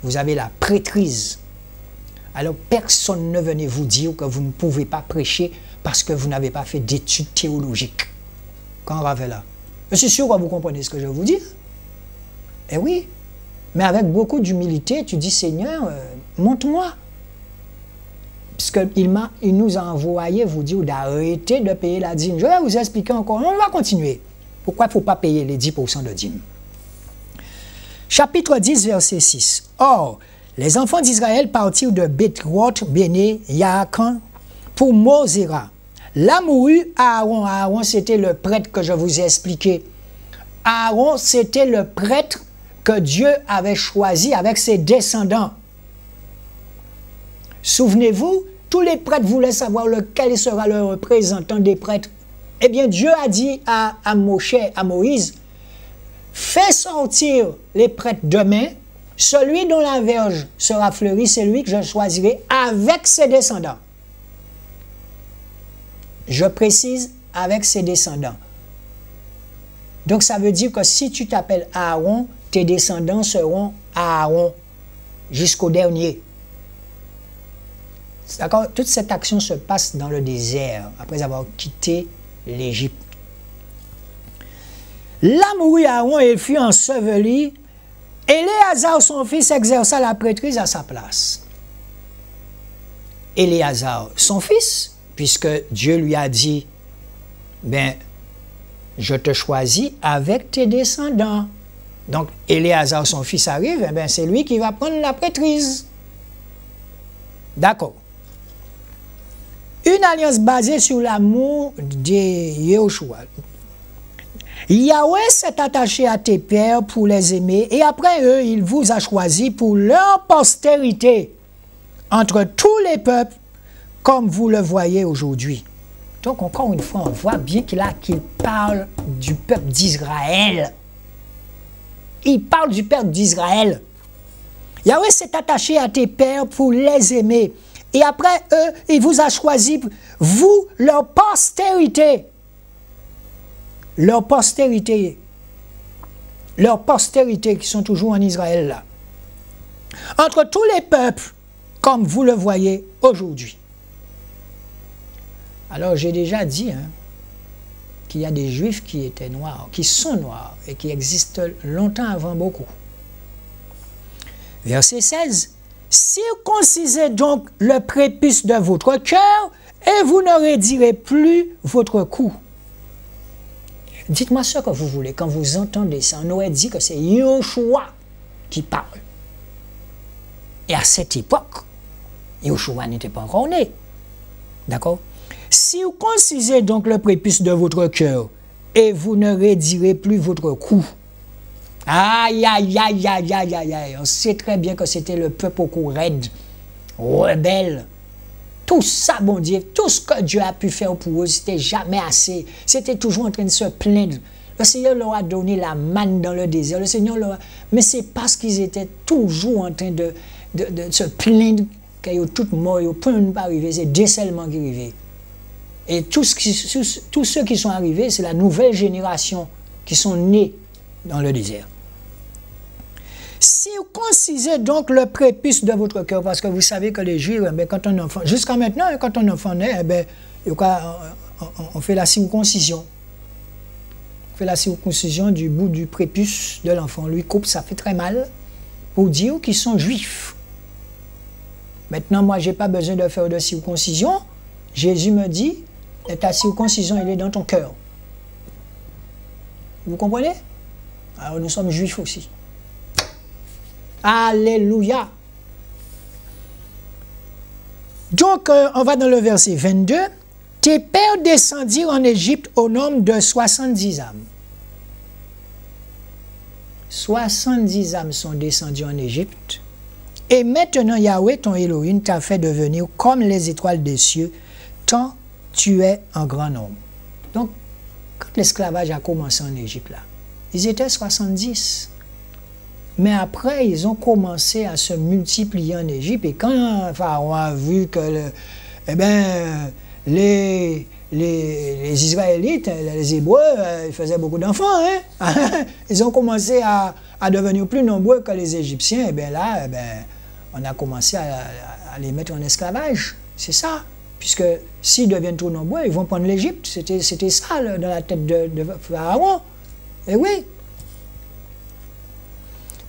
Vous avez la prêtrise. Alors personne ne venait vous dire que vous ne pouvez pas prêcher parce que vous n'avez pas fait d'études théologiques. Quand on va là. Je suis sûr que vous comprenez ce que je vous dis. Eh oui. Mais avec beaucoup d'humilité, tu dis, Seigneur, montre-moi. Puisqu'il nous a envoyé vous dire d'arrêter de payer la dîme. Je vais vous expliquer encore. On va continuer. Pourquoi il ne faut pas payer les 10% de dîme. Chapitre 10, verset 6. Or, les enfants d'Israël partirent de Béhéroth, Béné, Yaakan, pour Mosera. Là mourut Aaron. Aaron, c'était le prêtre que je vous ai expliqué. Aaron, c'était le prêtre que Dieu avait choisi avec ses descendants. Souvenez-vous, tous les prêtres voulaient savoir lequel sera le représentant des prêtres. Eh bien, Dieu a dit à Moïse, fais sortir les prêtres demain, celui dont la verge sera fleurie, c'est lui que je choisirai avec ses descendants. Je précise, avec ses descendants. Donc, ça veut dire que si tu t'appelles Aaron, tes descendants seront Aaron jusqu'au dernier. D'accord? Toute cette action se passe dans le désert, après avoir quitté l'Égypte. Là mourut Aaron et il fut enseveli. Éléazar, son fils, exerça la prêtrise à sa place. Éléazar, son fils, puisque Dieu lui a dit, ben, je te choisis avec tes descendants. Donc, Éléazar, son fils, arrive, ben, c'est lui qui va prendre la prêtrise. D'accord. Une alliance basée sur l'amour de Yahushua. Yahweh s'est attaché à tes pères pour les aimer, et après eux, il vous a choisi pour leur postérité entre tous les peuples comme vous le voyez aujourd'hui. Donc, encore une fois, on voit bien qu'il parle du peuple d'Israël. Il parle du peuple d'Israël. Yahweh s'est attaché à tes pères pour les aimer. Et après eux, il vous a choisi, vous, leur postérité. Leur postérité. Leur postérité qui sont toujours en Israël là. Entre tous les peuples, comme vous le voyez aujourd'hui. Alors, j'ai déjà dit qu'il y a des Juifs qui étaient noirs, qui sont noirs et qui existent longtemps avant beaucoup. Verset 16. Circoncisez donc le prépuce de votre cœur et vous ne raidirez plus votre cou. Dites-moi ce que vous voulez quand vous entendez ça. On aurait dit que c'est Yoshua qui parle. Et à cette époque, Yoshua n'était pas encore né. D'accord? Circoncisez donc le prépuce de votre cœur et vous ne raidirez plus votre cou. Aïe, aïe, aïe, aïe, aïe, aïe, aïe. On sait très bien que c'était le peuple au cou raide, rebelle. Tout ça, bon Dieu, tout ce que Dieu a pu faire pour eux, c'était jamais assez. C'était toujours en train de se plaindre. Le Seigneur leur a donné la manne dans le désert. Le Seigneur leur a... Mais c'est parce qu'ils étaient toujours en train de se plaindre qu'ils sont tous morts, ils ne peuvent pas arriver. C'est décellement qui arrivait. Et tous ceux qui sont arrivés, c'est la nouvelle génération qui sont nés dans le désert. Circoncisez donc le prépuce de votre cœur, parce que vous savez que les Juifs, quand un enfant, jusqu'à maintenant, quand un enfant naît, on fait la circoncision. On fait la circoncision du bout du prépuce de l'enfant. On lui coupe, ça fait très mal, pour dire qu'ils sont juifs. Maintenant, moi, je n'ai pas besoin de faire de circoncision. Jésus me dit, ta circoncision, elle est dans ton cœur. Vous comprenez? Alors, nous sommes juifs aussi. Alléluia. Donc, on va dans le verset 22. Tes pères descendirent en Égypte au nombre de 70 âmes. 70 âmes sont descendues en Égypte. Et maintenant, Yahweh, ton Elohim, t'a fait devenir comme les étoiles des cieux, tant tu es en grand nombre. Donc, quand l'esclavage a commencé en Égypte, là, ils étaient 70. Mais après, ils ont commencé à se multiplier en Égypte. Et quand Pharaon a vu que les Israélites, les Hébreux, ils faisaient beaucoup d'enfants, ils ont commencé à devenir plus nombreux que les Égyptiens. Et bien là, on a commencé à les mettre en esclavage. C'est ça. Puisque s'ils deviennent trop nombreux, ils vont prendre l'Égypte. C'était ça là, dans la tête de Pharaon. Et oui.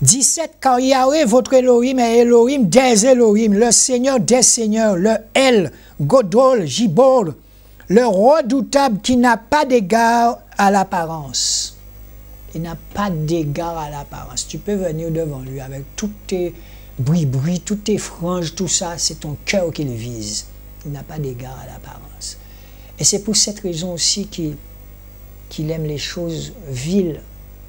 17, car Yahweh, votre Elohim, est Elohim des Elohim, le Seigneur des Seigneurs, le El, Godol, Gibor, le redoutable qui n'a pas d'égard à l'apparence. Il n'a pas d'égard à l'apparence. Tu peux venir devant lui avec tous tes bruits, toutes tes franges, tout ça, c'est ton cœur qu'il vise. Il n'a pas d'égard à l'apparence. Et c'est pour cette raison aussi qu'il aime les choses viles.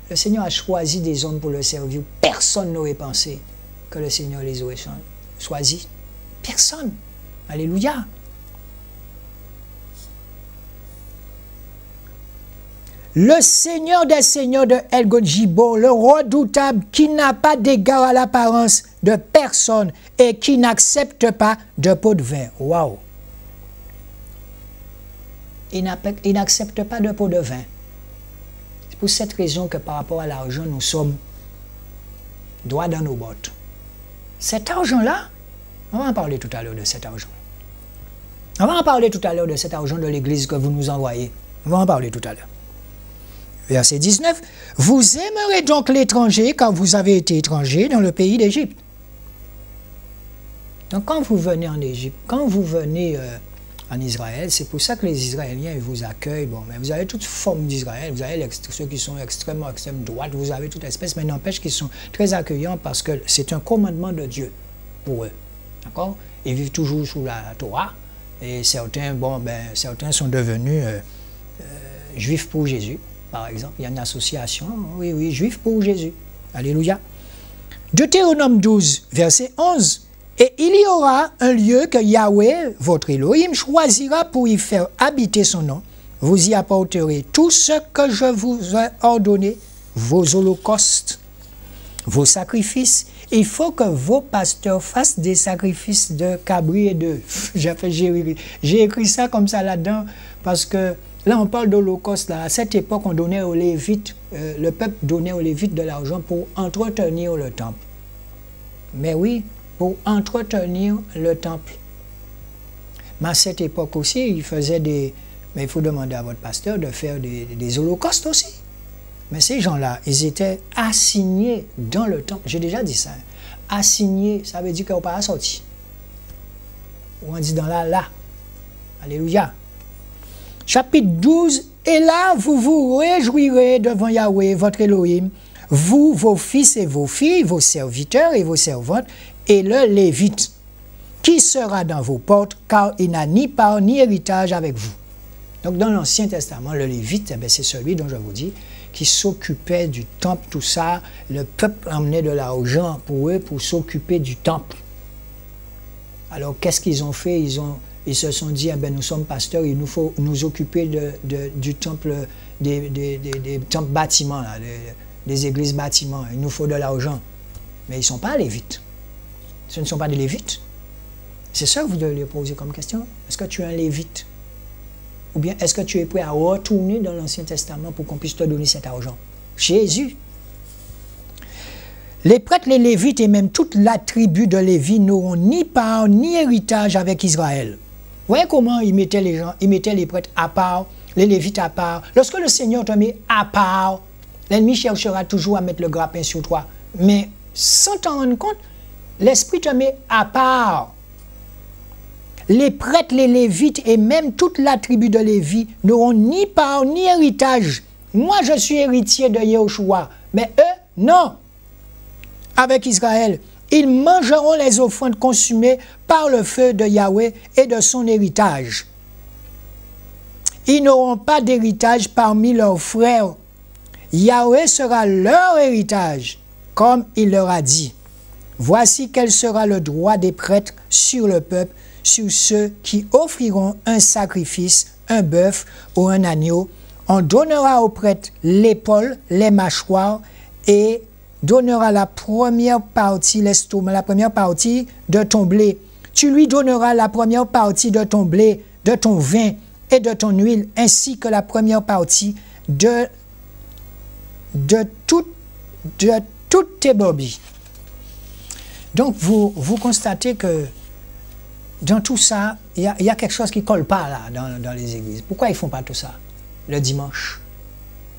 Le Seigneur a choisi des hommes pour le servir. Personne n'aurait pensé que le Seigneur les aurait choisis. Personne. Alléluia. Le Seigneur des Seigneurs de El Godjibo, le redoutable qui n'a pas d'égard à l'apparence de personne et qui n'accepte pas de pot de vin. Waouh! Il n'accepte pas de pot de vin. C'est pour cette raison que par rapport à l'argent, nous sommes droits dans nos bottes. Cet argent-là, on va en parler tout à l'heure de cet argent. On va en parler tout à l'heure de cet argent de l'Église que vous nous envoyez. On va en parler tout à l'heure. Verset 19. Vous aimerez donc l'étranger quand vous avez été étranger dans le pays d'Égypte. Donc quand vous venez en Égypte, quand vous venez en Israël, c'est pour ça que les Israéliens ils vous accueillent. Bon, mais vous avez toute forme d'Israël, vous avez ceux qui sont extrême droite, vous avez toute espèce, mais n'empêche qu'ils sont très accueillants parce que c'est un commandement de Dieu pour eux. D'accord? Ils vivent toujours sous la Torah et certains, certains sont devenus juifs pour Jésus, par exemple. Il y a une association, oui, juifs pour Jésus. Alléluia. Deutéronome 12, verset 11. Et il y aura un lieu que Yahweh, votre Elohim, choisira pour y faire habiter son nom. Vous y apporterez tout ce que je vous ai ordonné, vos holocaustes, vos sacrifices. Il faut que vos pasteurs fassent des sacrifices de cabri et d'œufs. J'ai écrit ça comme ça là-dedans parce que là on parle d'holocauste. À cette époque, on donnait aux Lévites, le peuple donnait aux Lévites de l'argent pour entretenir le temple. Mais oui, pour entretenir le temple. Mais à cette époque aussi, ils faisaient des... Mais il faut demander à votre pasteur de faire des holocaustes aussi. Mais ces gens-là, ils étaient assignés dans le temple. J'ai déjà dit ça. Assignés, ça veut dire qu'ils n'ont pas sorti. Ou on dit dans là. Alléluia. Chapitre 12. Et là, vous vous réjouirez devant Yahweh, votre Elohim, vous, vos fils et vos filles, vos serviteurs et vos servantes, et le Lévite, qui sera dans vos portes, car il n'a ni part ni héritage avec vous. Donc dans l'Ancien Testament, le Lévite, eh c'est celui dont je vous dis, qui s'occupait du temple, tout ça. Le peuple emmenait de l'argent pour eux, pour s'occuper du temple. Alors qu'est-ce qu'ils ont fait? Ils se sont dit, eh nous sommes pasteurs, il nous faut nous occuper du temple, des temples bâtiments, là, des églises bâtiments. Il nous faut de l'argent. Mais ils ne sont pas lévites. Ce ne sont pas des lévites. C'est ça que vous devez poser comme question. Est-ce que tu es un lévite? Ou bien est-ce que tu es prêt à retourner dans l'Ancien Testament pour qu'on puisse te donner cet argent? Jésus. Les prêtres, les Lévites et même toute la tribu de Lévi n'auront ni part ni héritage avec Israël. Vous voyez comment ils mettaient les gens, ils mettaient les prêtres à part, les Lévites à part. Lorsque le Seigneur te met à part, l'ennemi cherchera toujours à mettre le grappin sur toi. Mais sans t'en rendre compte, l'Esprit te met à part. Les prêtres, les Lévites et même toute la tribu de Lévi n'auront ni part ni héritage. Moi, je suis héritier de Yahushua, mais eux, non. Avec Israël, ils mangeront les offrandes consumées par le feu de Yahweh et de son héritage. Ils n'auront pas d'héritage parmi leurs frères. Yahweh sera leur héritage, comme il leur a dit. Voici quel sera le droit des prêtres sur le peuple, sur ceux qui offriront un sacrifice, un bœuf ou un agneau. On donnera aux prêtres l'épaule, les mâchoires et donnera la première partie, l'estomac, la première partie de ton blé. Tu lui donneras la première partie de ton blé, de ton vin et de ton huile, ainsi que la première partie de toutes tes brebis. Donc, vous constatez que dans tout ça, il y a quelque chose qui ne colle pas là, dans les églises. Pourquoi ils ne font pas tout ça le dimanche?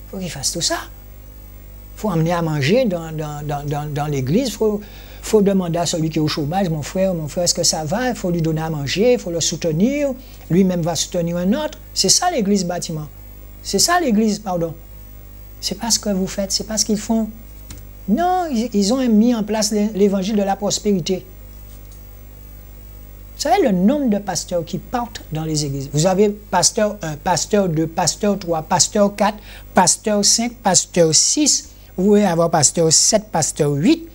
Il faut qu'ils fassent tout ça. Il faut amener à manger dans l'église. Il faut demander à celui qui est au chômage, mon frère, est-ce que ça va? Il faut lui donner à manger, il faut le soutenir. Lui-même va soutenir un autre. C'est ça l'église bâtiment. C'est ça l'église, pardon. C'est pas ce que vous faites, c'est pas ce qu'ils font. Non, ils ont mis en place l'évangile de la prospérité. Vous savez le nombre de pasteurs qui partent dans les églises. Vous avez pasteur 1, pasteur 2, pasteur 3, pasteur 4, pasteur 5, pasteur 6. Vous pouvez avoir pasteur 7, pasteur 8.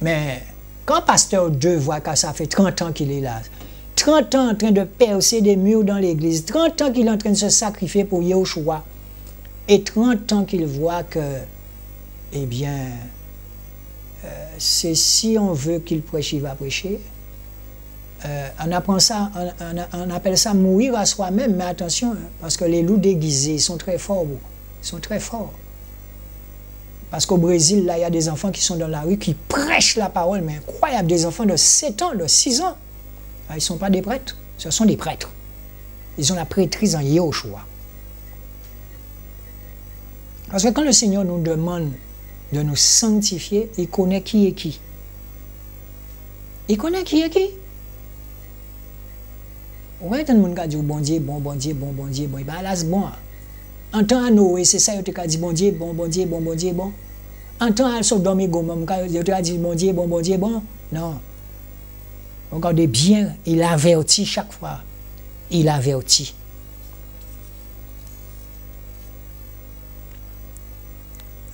Mais quand pasteur 2 voit que ça fait 30 ans qu'il est là, 30 ans en train de percer des murs dans l'église, 30 ans qu'il est en train de se sacrifier pour Yahushua, et 30 ans qu'il voit que, eh bien, c'est si on veut qu'il prêche, il va prêcher. On appelle ça mourir à soi-même, mais attention, parce que les loups déguisés sont très forts. Ils sont très forts. Parce qu'au Brésil, là, il y a des enfants qui sont dans la rue, qui prêchent la parole, mais incroyable, des enfants de 7 ans, de 6 ans. Ils ne sont pas des prêtres, ce sont des prêtres. Ils ont la prêtrise en Yahushua. Parce que quand le Seigneur nous demande de nous sanctifier, il connaît qui est qui. Il connaît qui est qui. Ouais, tout le monde a dit bon Dieu, bon, bon Dieu, bon, bon Dieu, bon. Ben là, c'est bon. En temps à Noé, c'est ça, il a dit bon Dieu, bon, bon Dieu, bon, bon Dieu, bon. En temps à Sodome et Gomorrhe, il a dit bon Dieu, bon, bon Dieu, bon. Non. Regardez bien, il avertit chaque fois. Il avertit.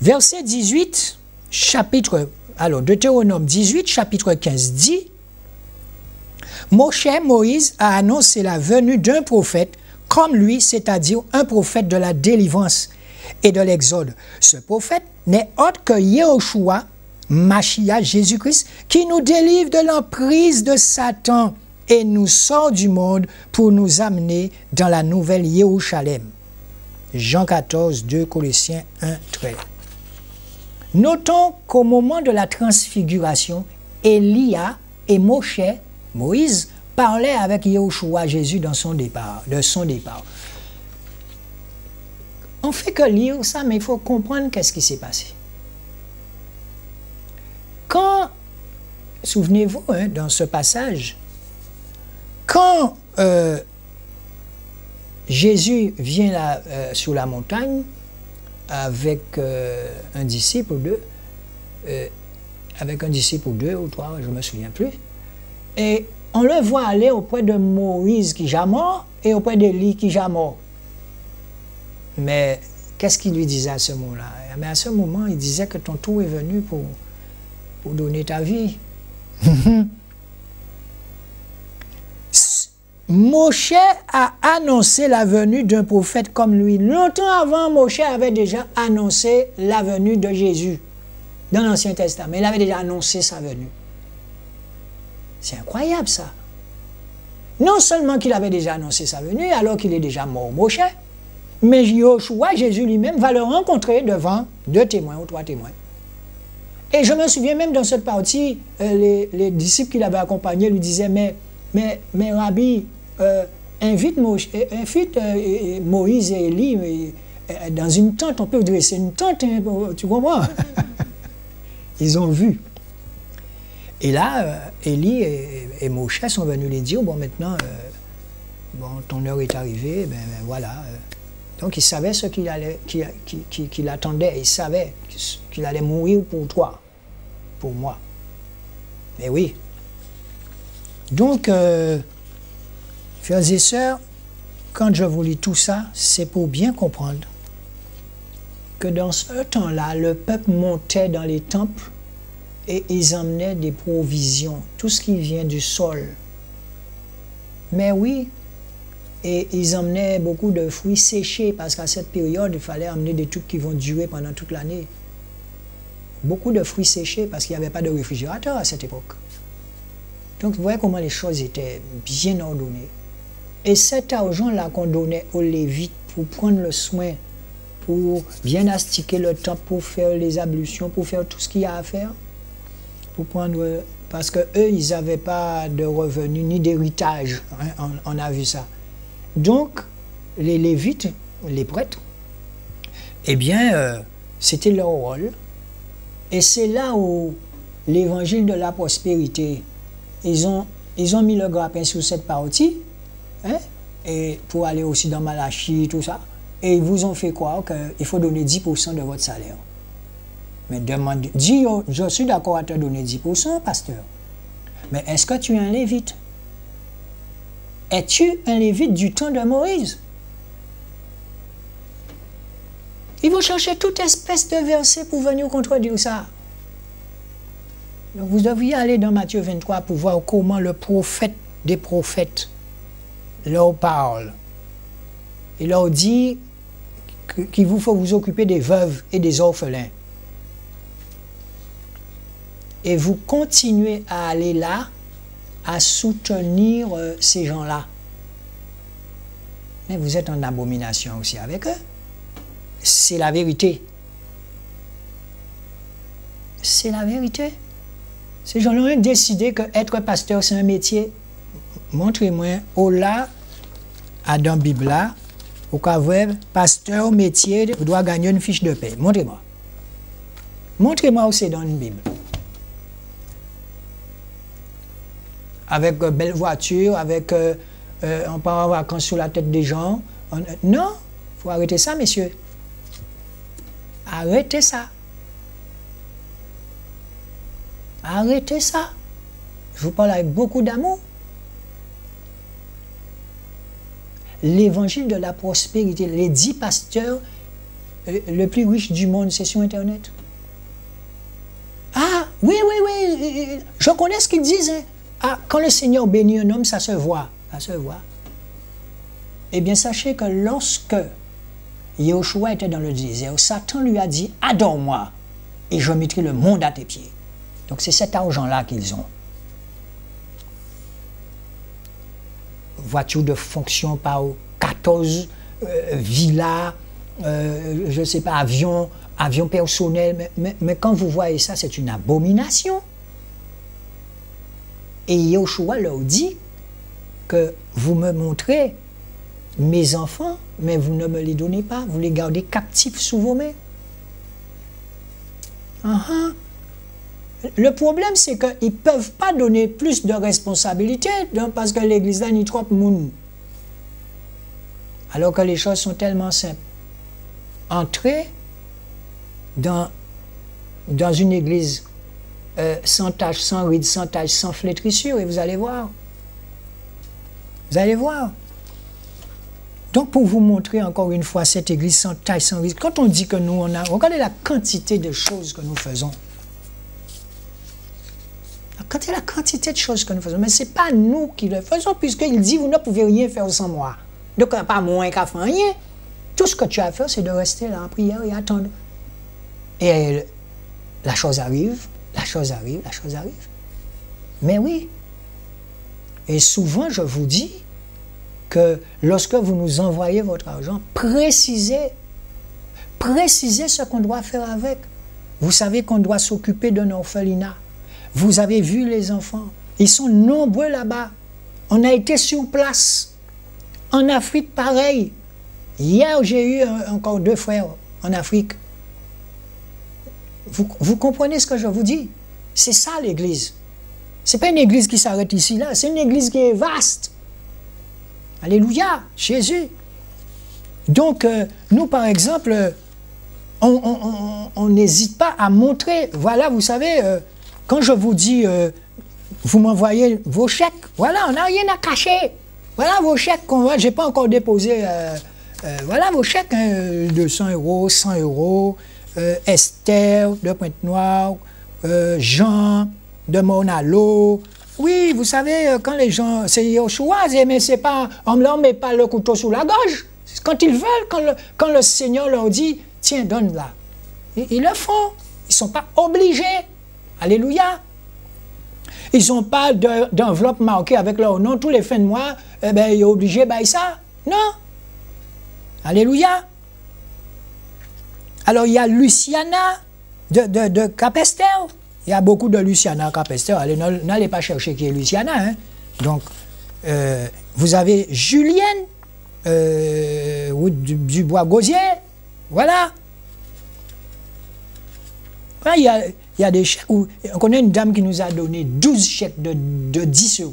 Verset 18, chapitre, alors Deutéronome 18, chapitre 15 dit, Moïse a annoncé la venue d'un prophète comme lui, c'est-à-dire un prophète de la délivrance et de l'exode. Ce prophète n'est autre que Yahushua, Mashiach, Jésus-Christ, qui nous délivre de l'emprise de Satan et nous sort du monde pour nous amener dans la nouvelle Jérusalem. Jean 14, 2 Colossiens 1, 13. Notons qu'au moment de la transfiguration, Élia et Moïse, parlaient avec Yahushua, Jésus, de son départ. On fait que lire ça, mais il faut comprendre qu'est-ce qui s'est passé. Quand, souvenez-vous, hein, dans ce passage, quand Jésus vient là, sur la montagne avec un disciple ou deux, ou trois, je ne me souviens plus, et on le voit aller auprès de Moïse qui est mort et auprès d'Élie qui est mort. Mais qu'est-ce qu'il lui disait à ce moment-là? Mais à ce moment, il disait que ton tour est venu pour donner ta vie. Moshe a annoncé la venue d'un prophète comme lui. Longtemps avant, Moshe avait déjà annoncé la venue de Jésus dans l'Ancien Testament. Il avait déjà annoncé sa venue. C'est incroyable ça. Non seulement qu'il avait déjà annoncé sa venue alors qu'il est déjà mort, Moshe, mais Yahushua, Jésus lui-même, va le rencontrer devant 2 témoins ou 3 témoins. Et je me souviens même dans cette partie, les disciples qui l'avaient accompagné lui disaient, mais Rabbi, invite Moïse et Élie dans une tente, on peut dresser une tente, hein, tu comprends? Ils ont vu. Et là, Élie et Moshe sont venus les dire, bon maintenant, bon, ton heure est arrivée, ben voilà. Donc il savait ce qu'il allait, qu'il attendait, il savait qu'il allait mourir pour toi, pour moi. Mais oui. Donc, frères et sœurs, quand je vous lis tout ça, c'est pour bien comprendre que dans ce temps-là, le peuple montait dans les temples et ils emmenaient des provisions, tout ce qui vient du sol. Mais oui, et ils emmenaient beaucoup de fruits séchés parce qu'à cette période, il fallait emmener des trucs qui vont durer pendant toute l'année. Beaucoup de fruits séchés parce qu'il n'y avait pas de réfrigérateur à cette époque. Donc, vous voyez comment les choses étaient bien ordonnées. Et cet argent-là qu'on donnait aux Lévites pour prendre le soin, pour bien astiquer le temple, pour faire les ablutions, pour faire tout ce qu'il y a à faire, pour prendre, parce qu'eux, ils n'avaient pas de revenus ni d'héritage. Hein, on a vu ça. Donc, les Lévites, les prêtres, eh bien, c'était leur rôle. Et c'est là où l'évangile de la prospérité, ils ont mis le grappin sur cette partie, hein, et pour aller aussi dans Malachie, tout ça, et ils vous ont fait croire qu'il faut donner 10% de votre salaire. Mais dis, je suis d'accord à te donner 10%, pasteur. Mais est-ce que tu es un lévite? Es-tu un lévite du temps de Moïse? Ils vont chercher toute espèce de verset pour venir contredire ça. Donc vous devriez aller dans Matthieu 23 pour voir comment le prophète des prophètes leur parle. Il leur dit qu'il vous faut vous occuper des veuves et des orphelins. Et vous continuez à aller là, à soutenir ces gens-là. Mais vous êtes en abomination aussi avec eux. C'est la vérité. C'est la vérité. Ces gens-là ont décidé qu'être pasteur, c'est un métier. Montrez-moi, au là, à dans la Bible là, au cas où, pasteur, métier, vous doit gagner une fiche de paie. Montrez-moi. Montrez-moi où c'est dans une Bible. Avec belle voiture, avec on part en vacances sur la tête des gens. Non, il faut arrêter ça, messieurs. Arrêtez ça. Arrêtez ça. Je vous parle avec beaucoup d'amour. L'évangile de la prospérité, les 10 pasteurs le plus riches du monde, c'est sur Internet. Ah, oui, je connais ce qu'ils disent. Hein. Ah, quand le Seigneur bénit un homme, ça se voit. Ça se voit. Eh bien, sachez que lorsque Yahushua était dans le désert, Satan lui a dit, adore-moi et je mettrai le monde à tes pieds. Donc c'est cet argent-là qu'ils ont. Voiture de fonction par 14, villas, je ne sais pas, avion personnel, mais quand vous voyez ça, c'est une abomination. Et Yahushua leur dit que vous me montrez mes enfants, mais vous ne me les donnez pas, vous les gardez captifs sous vos mains. Le problème, c'est qu'ils ne peuvent pas donner plus de responsabilités parce que l'église là, n'y trop de monde. Alors que les choses sont tellement simples. Entrez dans une église sans tache, sans rides, sans tache, sans flétrissure, et vous allez voir. Vous allez voir. Donc, pour vous montrer encore une fois cette église sans taille, sans risque, quand on dit que nous, regardez la quantité de choses que nous faisons. Regardez la quantité de choses que nous faisons. Mais ce n'est pas nous qui le faisons, puisqu'il dit, vous ne pouvez rien faire sans moi. Donc, pas moins qu'à faire rien. Tout ce que tu as à faire, c'est de rester là en prière et attendre. Et la chose arrive, la chose arrive, la chose arrive. Mais oui. Et souvent, je vous dis, que lorsque vous nous envoyez votre argent, précisez ce qu'on doit faire avec. Vous savez qu'on doit s'occuper d'un orphelinat. Vous avez vu les enfants. Ils sont nombreux là-bas. On a été sur place. En Afrique, pareil. Hier, j'ai eu encore 2 frères en Afrique. Vous comprenez ce que je vous dis? C'est ça l'église. Ce n'est pas une église qui s'arrête ici, là. C'est une église qui est vaste. Alléluia, Jésus. Donc, nous, par exemple, on n'hésite pas à montrer. Voilà, vous savez, quand je vous dis, vous m'envoyez vos chèques, voilà, on n'a rien à cacher. Voilà vos chèques qu'on voit, je n'ai pas encore déposé. Voilà vos chèques, 200 €, 100 €, Esther de Pointe-Noire, Jean de Monalo. Oui, vous savez, quand les gens, c'est Yahushua, mais c'est pas, on ne leur met pas le couteau sous la gorge. Quand ils veulent, quand le Seigneur leur dit, tiens, donne-la. Ils le font. Ils ne sont pas obligés. Alléluia. Ils n'ont pas d'enveloppe marquée avec leur nom. Tous les fins de mois, eh ben, ils sont obligés de ça. Non. Alléluia. Alors, il y a Luciana de Capesterre. Il y a beaucoup de Luciana Capesterre. Allez, n'allez pas chercher qui est Luciana. Hein. Donc, vous avez Julienne du Bois-Gosier. Voilà. Il y a des chèques où on connaît une dame qui nous a donné 12 chèques de 10 €.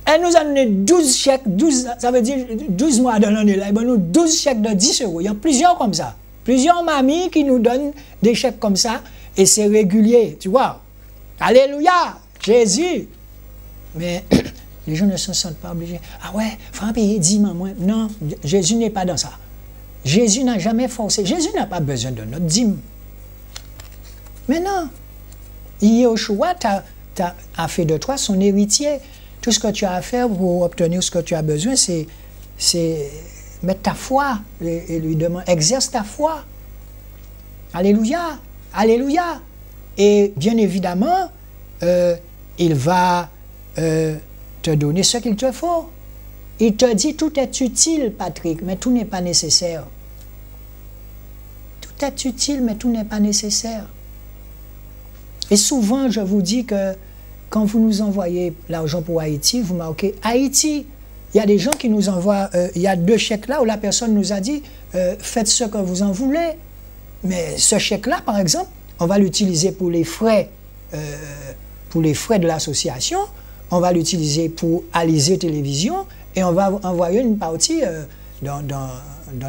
Elle nous a donné 12 chèques, 12, ça veut dire 12 mois de l'année. Elle nous 12 chèques de 10 €. Il y a plusieurs comme ça. Plusieurs mamies qui nous donnent des chèques comme ça. Et c'est régulier, tu vois. Alléluia, Jésus. Mais les gens ne se sentent pas obligés. Ah ouais, il faut payer 10 moins. Non, Jésus n'est pas dans ça. Jésus n'a jamais forcé. Jésus n'a pas besoin de notre dîme. Mais non. Yahushua a fait de toi son héritier. Tout ce que tu as à faire pour obtenir ce que tu as besoin, c'est mettre ta foi et lui demander, exerce ta foi. Alléluia. Alléluia. Et bien évidemment, il va te donner ce qu'il te faut. Il te dit, tout est utile, Patrick, mais tout n'est pas nécessaire. Tout est utile, mais tout n'est pas nécessaire. Et souvent, je vous dis que quand vous nous envoyez l'argent pour Haïti, vous marquez Haïti. Il y a des gens qui nous envoient, il y a 2 chèques là où la personne nous a dit, faites ce que vous en voulez. Mais ce chèque-là, par exemple, on va l'utiliser pour les frais de l'association, on va l'utiliser pour Alizé Télévision, et on va envoyer une partie dans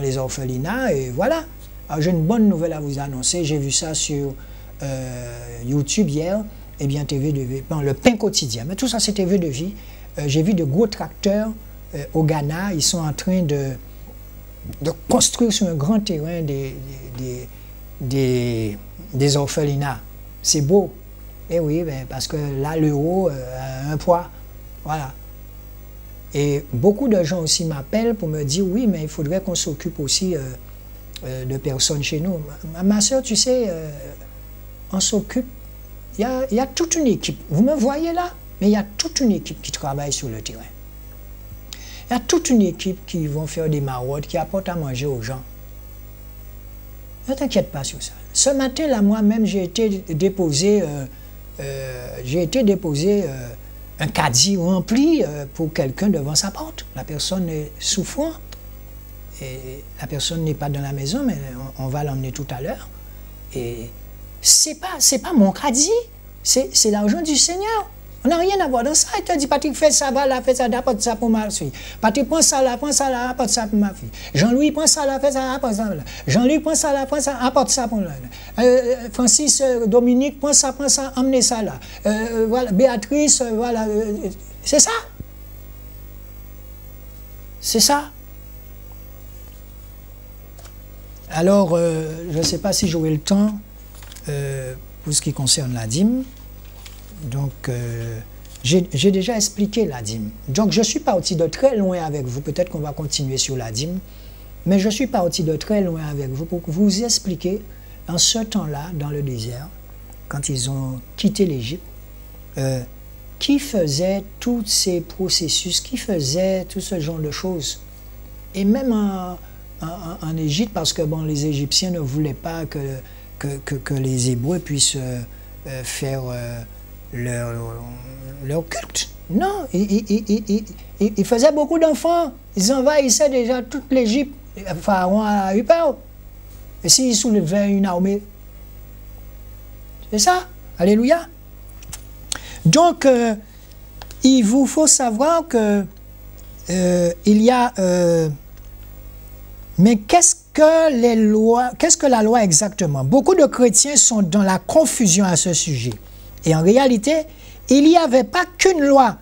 les orphelinats, et voilà. Alors j'ai une bonne nouvelle à vous annoncer, j'ai vu ça sur YouTube hier, et bien TV de vie, bon, le pain quotidien, mais tout ça c'est TV de vie. J'ai vu de gros tracteurs au Ghana, ils sont en train de construire sur un grand terrain des orphelinats. C'est beau. Et oui, ben, parce que là, l'euro a un poids. Voilà. Et beaucoup de gens aussi m'appellent pour me dire, oui, mais il faudrait qu'on s'occupe aussi de personnes chez nous. Ma soeur, tu sais, on s'occupe. Il y a toute une équipe. Vous me voyez là? Mais il y a toute une équipe qui travaille sur le terrain. Il y a toute une équipe qui vont faire des maraudes, qui apportent à manger aux gens. Ne t'inquiète pas sur ça. Ce matin, là, moi-même, j'ai été déposer un caddie rempli pour quelqu'un devant sa porte. La personne est souffrante. Et la personne n'est pas dans la maison, mais on va l'emmener tout à l'heure. Et c'est pas mon caddie, c'est l'argent du Seigneur. On n'a rien à voir dans ça. Il te dit, Patrick, fais ça, va là, fais ça, apporte ça pour ma fille. Patrick, prends ça là, apporte ça pour ma fille. Jean-Louis, prends ça là, fais ça, apporte ça là. Jean-Louis, prends ça là, apporte ça pour là. Francis, Dominique, prends ça, emmenez ça là. Voilà, Béatrice, voilà. C'est ça. C'est ça. Alors, je ne sais pas si j'aurai le temps pour ce qui concerne la dîme. Donc, j'ai déjà expliqué la dîme. Donc, je suis parti de très loin avec vous. Peut-être qu'on va continuer sur la dîme. Mais je suis parti de très loin avec vous pour vous expliquer, en ce temps-là, dans le désert, quand ils ont quitté l'Égypte, qui faisait tous ces processus, qui faisait tout ce genre de choses. Et même en Égypte, parce que bon, les Égyptiens ne voulaient pas que les Hébreux puissent faire leur culte. Non, ils faisaient beaucoup d'enfants. Ils envahissaient déjà toute l'Égypte. Pharaon a eu peur. Et s'il soulevait une armée? C'est ça. Alléluia. Donc, il vous faut savoir que il y a... mais qu'est-ce que la loi exactement? Beaucoup de chrétiens sont dans la confusion à ce sujet. Et en réalité, il n'y avait pas qu'une loi.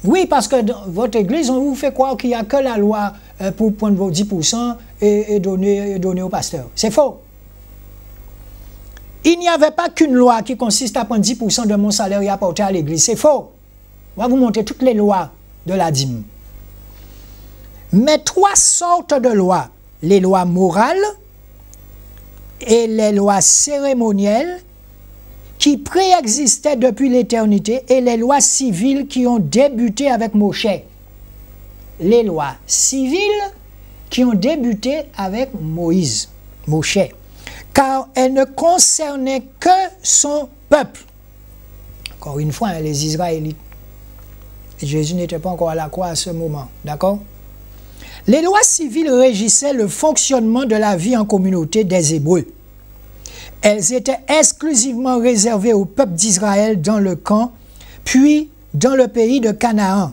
Oui, parce que dans votre église, on vous fait croire qu'il n'y a que la loi pour prendre vos 10% et donner au pasteur. C'est faux. Il n'y avait pas qu'une loi qui consiste à prendre 10% de mon salaire et apporter à l'église. C'est faux. On va vous montrer toutes les lois de la dîme. Mais 3 sortes de lois. Les lois morales et les lois cérémonielles qui préexistaient depuis l'éternité et les lois civiles qui ont débuté avec Moshe. Les lois civiles qui ont débuté avec Moïse, Moshe, car elles ne concernaient que son peuple. Encore une fois, les Israélites. Jésus n'était pas encore à la croix à ce moment, d'accord? Les lois civiles régissaient le fonctionnement de la vie en communauté des Hébreux. Elles étaient exclusivement réservées au peuple d'Israël dans le camp, puis dans le pays de Canaan.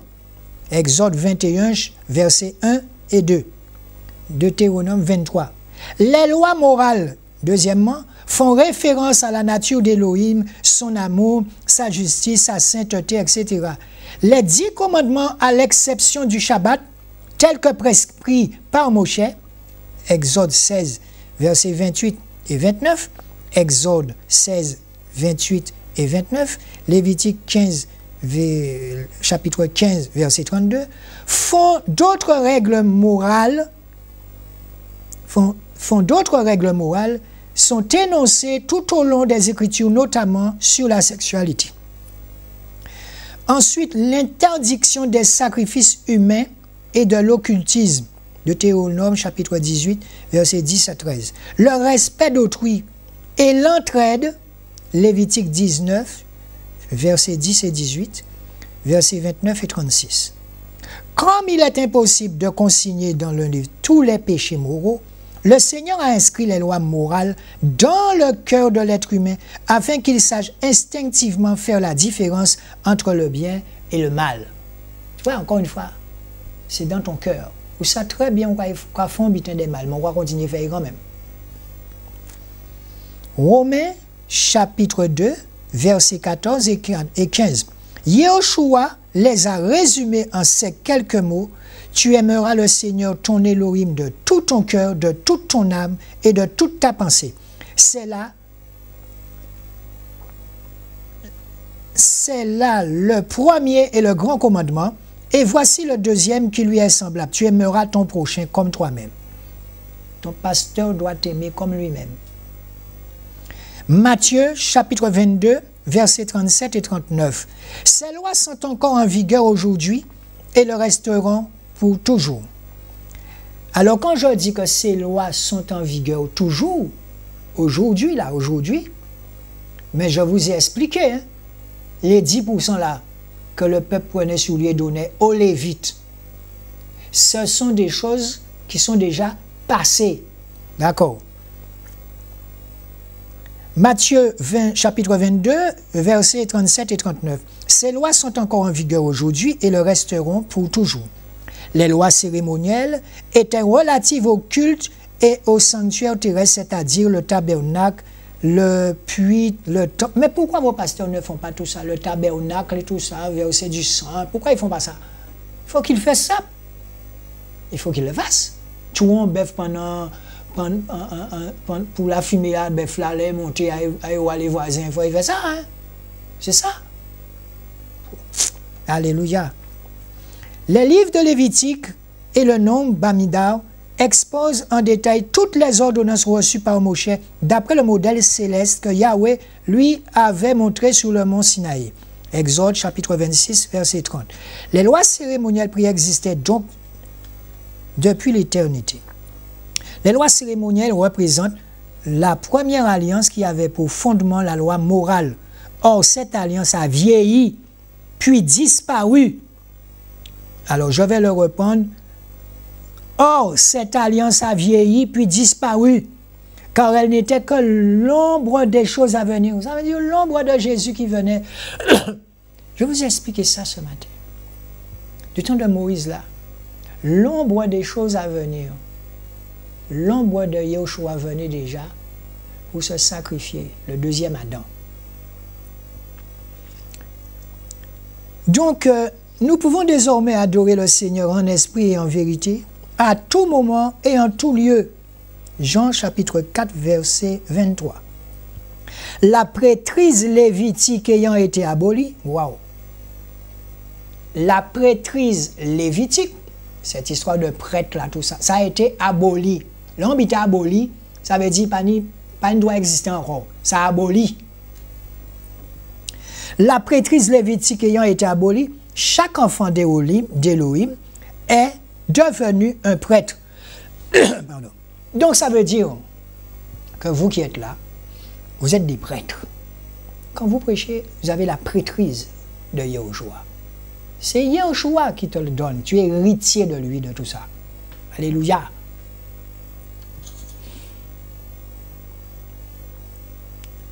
Exode 21, versets 1 et 2. Deutéronome 23. Les lois morales, deuxièmement, font référence à la nature d'Élohim, son amour, sa justice, sa sainteté, etc. Les 10 commandements, à l'exception du Shabbat, tels que prescrits par Moshe, Exode 16, versets 28 et 29, Exode 16, 28 et 29, Lévitique 15, chapitre 15, verset 32, font d'autres règles morales, sont énoncées tout au long des Écritures, notamment sur la sexualité. Ensuite, l'interdiction des sacrifices humains et de l'occultisme, Deutéronome chapitre 18, versets 10 à 13. Le respect d'autrui et l'entraide, Lévitique 19, versets 10 et 18, versets 29 et 36. Comme il est impossible de consigner dans le livre tous les péchés moraux, le Seigneur a inscrit les lois morales dans le cœur de l'être humain afin qu'il sache instinctivement faire la différence entre le bien et le mal. Tu vois, encore une fois, c'est dans ton cœur. Vous savez très bien qu'on va faire un butin des mal, mais on va continuer à faire quand même. Romains, chapitre 2, versets 14 et 15. Yehoshua les a résumés en ces quelques mots. Tu aimeras le Seigneur ton Elohim de tout ton cœur, de toute ton âme et de toute ta pensée. C'est là c'est là le premier et le grand commandement, et voici le deuxième qui lui est semblable. Tu aimeras ton prochain comme toi-même. Ton pasteur doit t'aimer comme lui-même. Matthieu, chapitre 22, versets 37 et 39. Ces lois sont encore en vigueur aujourd'hui et le resteront pour toujours. Alors quand je dis que ces lois sont en vigueur toujours, aujourd'hui, mais je vous ai expliqué, hein, les 10% là que le peuple prenait sur lui et donnait aux Lévites, ce sont des choses qui sont déjà passées. D'accord? Matthieu 20, chapitre 22, versets 37 et 39. Ces lois sont encore en vigueur aujourd'hui et le resteront pour toujours. Les lois cérémonielles étaient relatives au culte et au sanctuaire terrestre, c'est-à-dire le tabernacle, le puits, le temple. Mais pourquoi vos pasteurs ne font pas tout ça, le tabernacle et tout ça, verser du sang? Pourquoi ils ne font pas ça? Il faut qu'ils fassent ça. Il faut qu'ils le fassent. Tu vois un bœuf pour la fumée, le bœuf là, aller monter à les voisins, il faut faire ça. Hein? C'est ça. Alléluia. Les livres de Lévitique et le nombre Bamidbar exposent en détail toutes les ordonnances reçues par Moshe d'après le modèle céleste que Yahweh lui avait montré sur le mont Sinaï. Exode chapitre 26, verset 30. Les lois cérémonielles préexistaient donc depuis l'éternité. Les lois cérémonielles représentent la première alliance qui avait pour fondement la loi morale. Or, cette alliance a vieilli, puis disparu. Alors, je vais le reprendre. Or, cette alliance a vieilli, puis disparu, car elle n'était que l'ombre des choses à venir. Ça veut dire l'ombre de Jésus qui venait. Je vais vous expliquer ça ce matin. Du temps de Moïse, là, l'ombre des choses à venir. L'ombre de Yahushua venait déjà pour se sacrifier, le deuxième Adam. Donc, nous pouvons désormais adorer le Seigneur en esprit et en vérité, à tout moment et en tout lieu. Jean chapitre 4, verset 23. La prêtrise lévitique ayant été abolie, waouh! La prêtrise lévitique, cette histoire de prêtre là, tout ça, ça a été aboli. L'homme était aboli, ça veut dire pas ne doit exister encore. Ça a aboli. La prêtrise lévitique ayant été abolie, chaque enfant d'Élohim est devenu un prêtre. Pardon. Donc ça veut dire que vous qui êtes là, vous êtes des prêtres. Quand vous prêchez, vous avez la prêtrise de Yahushua. C'est Yahushua qui te le donne. Tu es héritier de lui, de tout ça. Alléluia.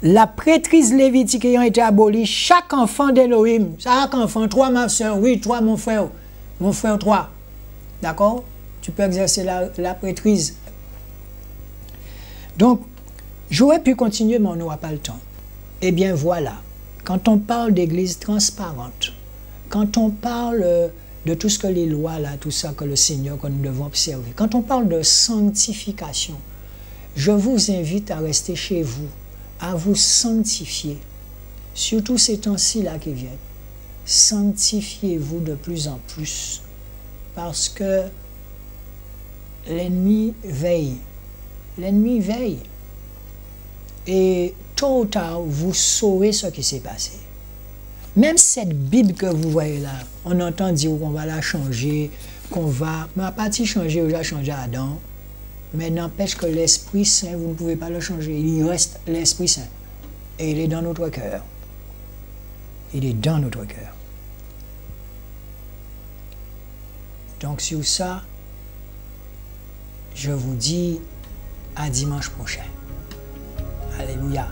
La prêtrise lévitique ayant été abolie, chaque enfant d'Élohim, chaque enfant, toi ma soeur, oui, toi mon frère, toi, d'accord? Tu peux exercer la prêtrise. Donc, j'aurais pu continuer, mais on n'aura pas le temps. Eh bien voilà, quand on parle d'église transparente, quand on parle de tout ce que les lois, là, tout ça que le Seigneur, que nous devons observer, quand on parle de sanctification, je vous invite à rester chez vous, à vous sanctifier, surtout ces temps-ci là qui viennent. Sanctifiez-vous de plus en plus, parce que l'ennemi veille. L'ennemi veille. Et tôt ou tard, vous saurez ce qui s'est passé. Même cette Bible que vous voyez là, on entend dire qu'on va la changer, qu'on va... Mais à partir de changer, on va changer Adam. Mais n'empêche que l'Esprit Saint, vous ne pouvez pas le changer. Il reste l'Esprit Saint. Et il est dans notre cœur. Il est dans notre cœur. Donc sur ça, je vous dis à dimanche prochain. Alléluia.